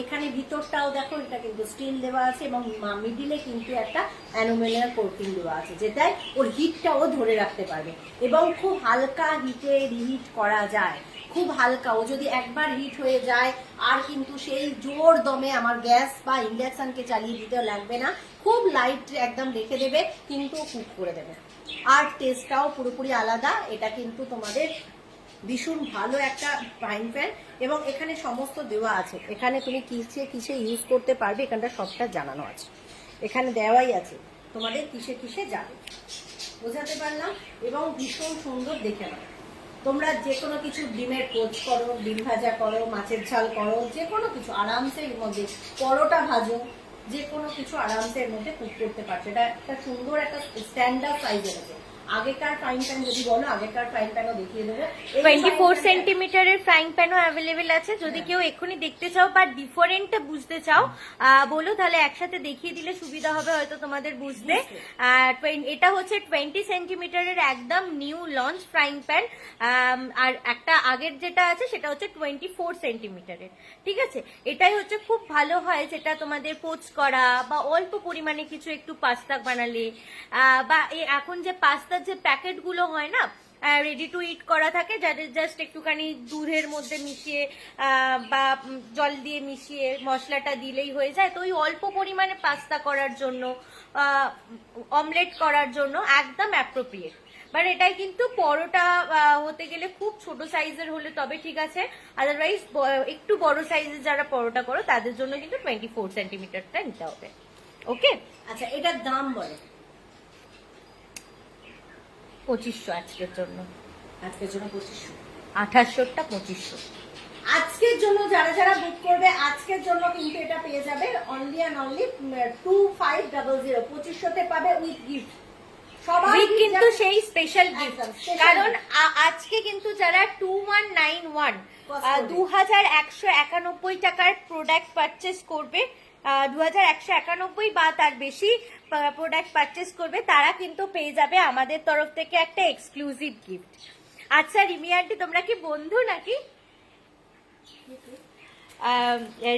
এখানে ভিতরটাও দেখো, এটা কিন্তু স্টিল দেওয়া আছে এবং মিডিলে কিন্তু একটা অ্যালুমিনিয়াম কোটিং দেওয়া আছে, যেটাই ওর হিটটাও ধরে রাখতে পারবে এবং খুব হালকা হিটে রিহিট করা যায়। খুব হালকা, ও যদি একবার হিট হয়ে যায় আর কিন্তু সেই জোর দমে আমার গ্যাস বা ইন্ডাকশনকে চালিয়ে দিতে লাগবে না। খুব লাইট একদম রেখে দেবে, কিন্তু কুক করে দেবে। আর টেস্টটাও পুরোপুরি আলাদা। এটা কিন্তু তোমাদের ভীষণ ভালো একটা ফ্রাইং প্যান এবং এখানে সমস্ত দেওয়া আছে। এখানে তুমি কিসে কিসে ইউজ করতে পারবে এখানটা সবটা জানানো আছে, এখানে দেওয়াই আছে তোমাদের কিসে কিসে যাবে। বোঝাতে পারলাম? এবং ভীষণ সুন্দর দেখে নাও। তোমরা যে কোনো কিছু ডিমের পোচ করো, ডিম ভাজা করো, মাছের ঝাল করো, যে কোনো কিছু আরামসে এর মধ্যে, পরোটা ভাজো, যে কোনো কিছু আরামসে এর মধ্যে কুক করতে পারছো। এটা একটা সুন্দর একটা স্ট্যান্ডার্ড সাইজের আছে। আগেকার ফ্রাইং প্যান যদি বলো, আগেকার ফ্রাইং প্যানও দেখিয়ে দেবো। 24 সেন্টিমিটারের ফ্রাইং প্যানও অ্যাভেলেবেল আছে। যদি কেউ এক্ষুনি দেখতে চাও বা ডিফারেন্টটা বুঝতে চাও বলো, তাহলে একসাথে দেখিয়ে দিলে সুবিধা হবে হয়তো তোমাদের বুঝতে। এটা হচ্ছে 20 সেন্টিমিটারের একদম নিউ লঞ্চ ফ্রাইং প্যান। আর একটা আগের যেটা আছে সেটা হচ্ছে 24 সেন্টিমিটারের। ঠিক আছে, এটাই হচ্ছে খুব ভালো হয়, যেটা তোমাদের পোচ করা বা অল্প পরিমাণে কিছু একটু পাস্তা বানালে বা এখন যে পাস্তার যে প্যাকেটগুলো হয় না, রেডি টু ইট করা থাকে, যাদের জাস্ট একটুখানি দুধের মধ্যে মিশিয়ে বা জল দিয়ে মিশিয়ে মশলাটা দিলেই হয়ে যায়। তো ওই অল্প পরিমাণে পাস্তা করার জন্য, অমলেট করার জন্য একদম অ্যাপ্রোপ্রিয়েট। বাট এটাই কিন্তু পরোটা হতে গেলে খুব ছোট সাইজের হলে তবে ঠিক আছে, আদারওয়াইজ একটু বড় সাইজের যারা পরোটা করো তাদের জন্য কিন্তু 24 সেন্টিমিটারটা নিতে হবে। ওকে, আচ্ছা, এটার দাম বলো। 2500 আজকের জন্য। আজকের জন্য 2500। 2800টা 2500। আজকের জন্য যারা যারা বুক করবে আজকের জন্য কিন্তু এটা পেয়ে যাবে অনলি অ্যান্ড অনলি 2500। 2500তে পাবে উইথ গিফট। সবাই কিন্তু সেই স্পেশাল গিফট, কারণ আজকে কিন্তু যারা 2191 2191 টাকার প্রোডাক্ট পারচেস করবে, 2191 বা তার বেশি প্রোডাক্ট পারচেস করবে, তারা কিন্তু পেয়ে যাবে আমাদের তরফ থেকে একটা এক্সক্লুসিভ গিফট। আচ্ছা রিমি আন্টি, তোমরা কি বন্ধু নাকি?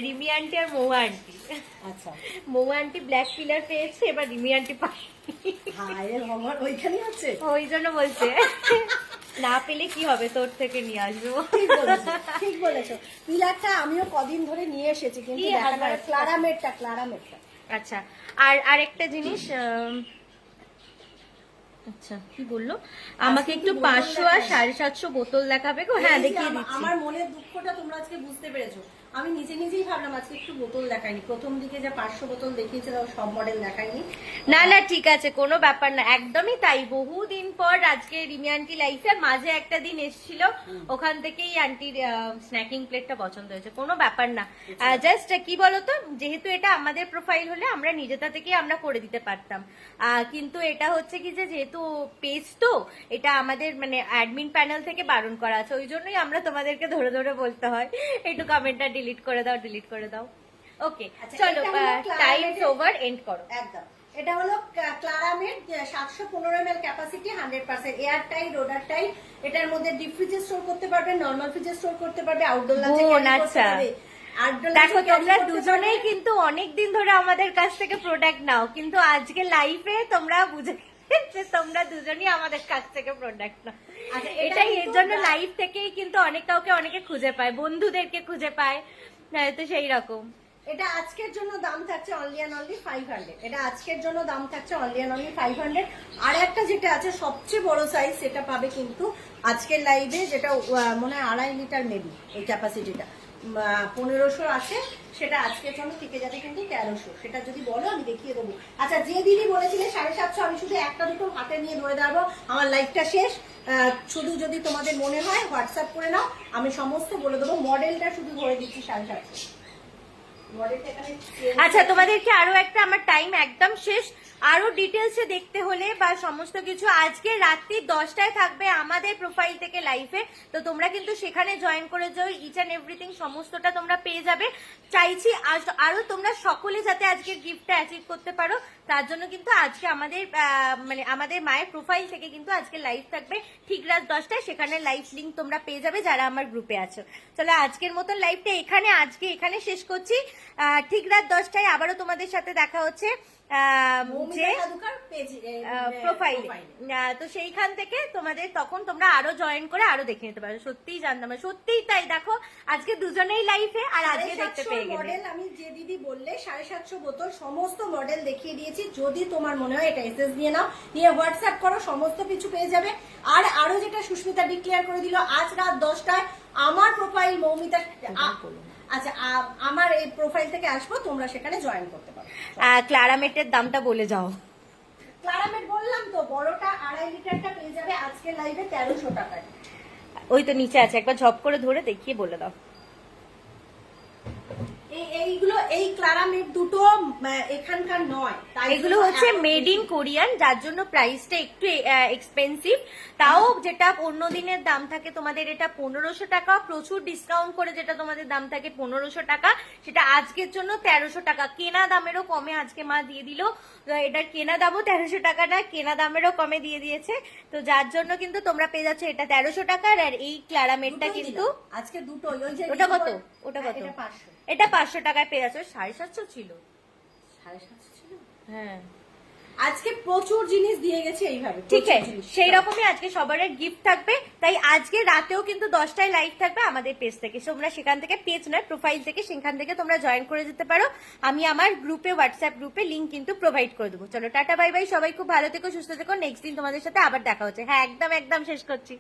রিমি আন্টি আর মৌ আন্টি। আচ্ছা, মৌ আন্টি ব্ল্যাক পিলার পেয়েছে, এবার রিমি আন্টি ওইখানে আছে, ওই জন্য বলছে না পেলে কি হবে, তোর থেকে নিয়ে আসবো। ঠিক বলেছো। পিলারটা আমিও কদিন ধরে নিয়ে এসেছি, কিন্তু ক্লারামেটটা। আচ্ছা, আর আরেকটা জিনিস, আচ্ছা কি বললো, আমাকে একটু 500 আর 750 বোতল দেখাবে গো। হ্যাঁ, দেখিয়ে দিচ্ছি। আমার মনের দুঃখটা তোমরা আজকে বুঝতে পেরেছো। আমি নিজেই ভাবলাম আজকে একটু বোতল দেখাইনি। প্রথম দিকে যা 500 বোতল দেখিয়েছিল সব মডেল দেখাইনি। না ঠিক আছে, কোনো ব্যাপার না, একদমই তাই। বহুদিন পর আজকে রিমি আন্টি লাইফে, মাঝে একটা দিন এসেছিল, ওখান থেকেই আন্টির স্ন্যাকিং প্লেটটা পছন্দ হয়েছে। কোনো ব্যাপার না, জাস্ট কি বলতো, যেহেতু এটা আমাদের প্রোফাইল হলে আমরা নিজেটা থেকে আমরা করে দিতে পারতাম, কিন্তু এটা হচ্ছে কি যে যেহেতু পেজ, তো এটা আমাদের মানে অ্যাডমিন প্যানেল থেকে বারণ করা আছে, ওই জন্যই আমরা তোমাদেরকে ধরে ধরে বলতে হয় একটু কমেন্টটা ডিলিট করে দাও। ওকে, চলো, টাইম ওভার, এন্ড করো। একদম। এটা হলো ক্লারামেট 715 ml capacity, 100% air tight, odour tight. এটার মধ্যে ডিপ ফ্রিজে স্টোর করতে পারবে, নরমাল ফ্রিজে স্টোর করতে পারবে, আউটডোর লাঞ্চে ক্যারি করতে পারবে। দেখো, তোমরা দুজনেই কিন্তু অনেকদিন ধরে আমাদের কাছ থেকে প্রোডাক্ট নাও, কিন্তু আজকে লাইভে তোমরা বুঝে তোমরা দুজনই আমাদের কাছ থেকে প্রোডাক্ট নাও। এটাই, এর জন্য লাইভ থেকেই কিন্তু অনেকে খুঁজে পায়, বন্ধুদেরকে খুঁজে পায়, তো সেই রকম। এটা আজকের জন্য দাম থাকছে অনলি অ্যান্ড অনলি 500। এটা আজকের জন্য দাম থাকছে অনলি অ্যান্ড অনলি 500। আর একটা যেটা আছে সবচেয়ে বড় সাইজ, সেটা পাবে কিন্তু আজকের লাইভে, যেটা মনে হয় 2.5 লিটার মেবি ওই ক্যাপাসিটিটা 1500 আছে, সেটা আজকের জন্য টিকে যাবে কিন্তু 1300। সেটা যদি বলো আমি দেখিয়ে দেবো। আচ্ছা, যে দিদি বলেছিলে 750, আমি শুধু একটা দুটো হাতে নিয়ে ধরে দাঁড়াবো, আমার লাইভটা শেষ। শুধু যদি তোমাদের মনে হয় হোয়াটসঅ্যাপ করে নাও, আমি সমস্ত বলে দেবো। মডেলটা শুধু ধরে দিচ্ছি 750। মডেলটা এখানে change আচ্ছা, তোমাদেরকে আরো একটা, আমার টাইম একদম শেষ, আরো ডিটেলসে দেখতে হলে বা সমস্ত কিছু আজকে রাত্রি 10টায় থাকবে আমাদের প্রোফাইল থেকে লাইভে, তো তোমরা কিন্তু সেখানে জয়েন করে যাও, ইচ অ্যান্ড এভরিথিং সমস্তটা তোমরা পেয়ে যাবে। চাইছি আরো তোমরা সকলে যাতে আজকের গিফটটা অ্যাচিভ করতে পারো, তার জন্য কিন্তু আজকে আমাদের মানে আমাদের মায়ের প্রোফাইল থেকে কিন্তু আজকে লাইভ থাকবে ঠিক রাত 10টায়, সেখানে লাইভ লিংক তোমরা পেয়ে যাবে যারা আমার গ্রুপে আছো। চলো আজকের মতন লাইভটা এখানে শেষ করছি। ঠিক রাত 10টায় আবারও তোমাদের সাথে দেখা হচ্ছে যে প্রোফাইলে, তো সেইখান থেকে তোমাদের তখন তোমরা আরো জয়েন করে আরো দেখে নিতে পারো। সত্যিই জানতাম না, সত্যিই তাই। দেখো আজকে দুজনেই লাইভে, আর আজকে দেখতে পেয়ে গেলে মডেল আমি যে দিদি বললে 750 বোতল সমস্ত মডেল দেখিয়ে দিয়েছি। যদি তোমার মনে হয় এটা এসএস দিয়ে নাও, নিয়ে হোয়াটসঅ্যাপ করো, সমস্ত কিছু পেয়ে যাবে। আর আরো যেটা সুস্মিতা ডিক্লেয়ার করে দিল, আজ রাত 10টায় আমার প্রোফাইল মৌমিতা, আচ্ছা আমার এই প্রোফাইল থেকে আসবো, তোমরা সেখানে জয়েন করতে পারো। ক্লারামেটের দামটা বলে যাও। ক্লারামেট বললাম তো, বড়টা 2.5 লিটারটা পেয়ে যাবে আজকে লাইভে 1300 টাকায়। ওই তো নিচে আছে, একবার ঝপ করে ধরে দেখিয়ে বলে দাও। এইগুলো এই ক্লারামেট দুটো এখানকার নয়, এগুলো হচ্ছে মেড ইন কোরিয়ান, যার জন্য প্রাইসটা একটু এক্সপেন্সিভ। তাও যেটা অন্য দিনের দাম থাকে তোমাদের এটা 1500 টাকা, প্রচুর ডিসকাউন্ট করে যেটা তোমাদের দাম থাকে 1500 টাকা, সেটা আজকের জন্য 1300 টাকা। কেনা দামেরও কমে আজকে মা দিয়ে দিল, এটার কেনা দামও 1300 টাকা না, কেনা দামেরও কমে দিয়ে দিয়েছে। তো যার জন্য কিন্তু তোমরা পেয়ে যাচ্ছ এটা 1300 টাকার, আর এই ক্লারামেটটা কিন্তু আজকে দুটো। ওটা কত? ওটা কত? এটা 500 টাকায় পেয়ে যাচ্ছ। 750 ছিল, 750 ছিল। হ্যাঁ আজকে প্রচুর জিনিস দিয়ে গেছে এইভাবে, ঠিক আছে। সেই রকমই আজকে সবার গিফট থাকবে, তাই আজকে রাতেও কিন্তু 10টায় লাইভ থাকবে আমাদের পেজ থেকে। তোমরা সেখান থেকে, পেজ নয় প্রোফাইল থেকে, সেখান থেকে তোমরা জয়েন করে যেতে পারো। আমি আমার গ্রুপে, হোয়াটসঅ্যাপ গ্রুপে লিংক কিন্তু প্রোভাইড করে দেবো। চলো টাটা বাই বাই, সবাই খুব ভালো থেকো, সুস্থ থেকো। নেক্সট দিন তোমাদের সাথে আবার দেখা হচ্ছে। হ্যাঁ একদম শেষ করছি।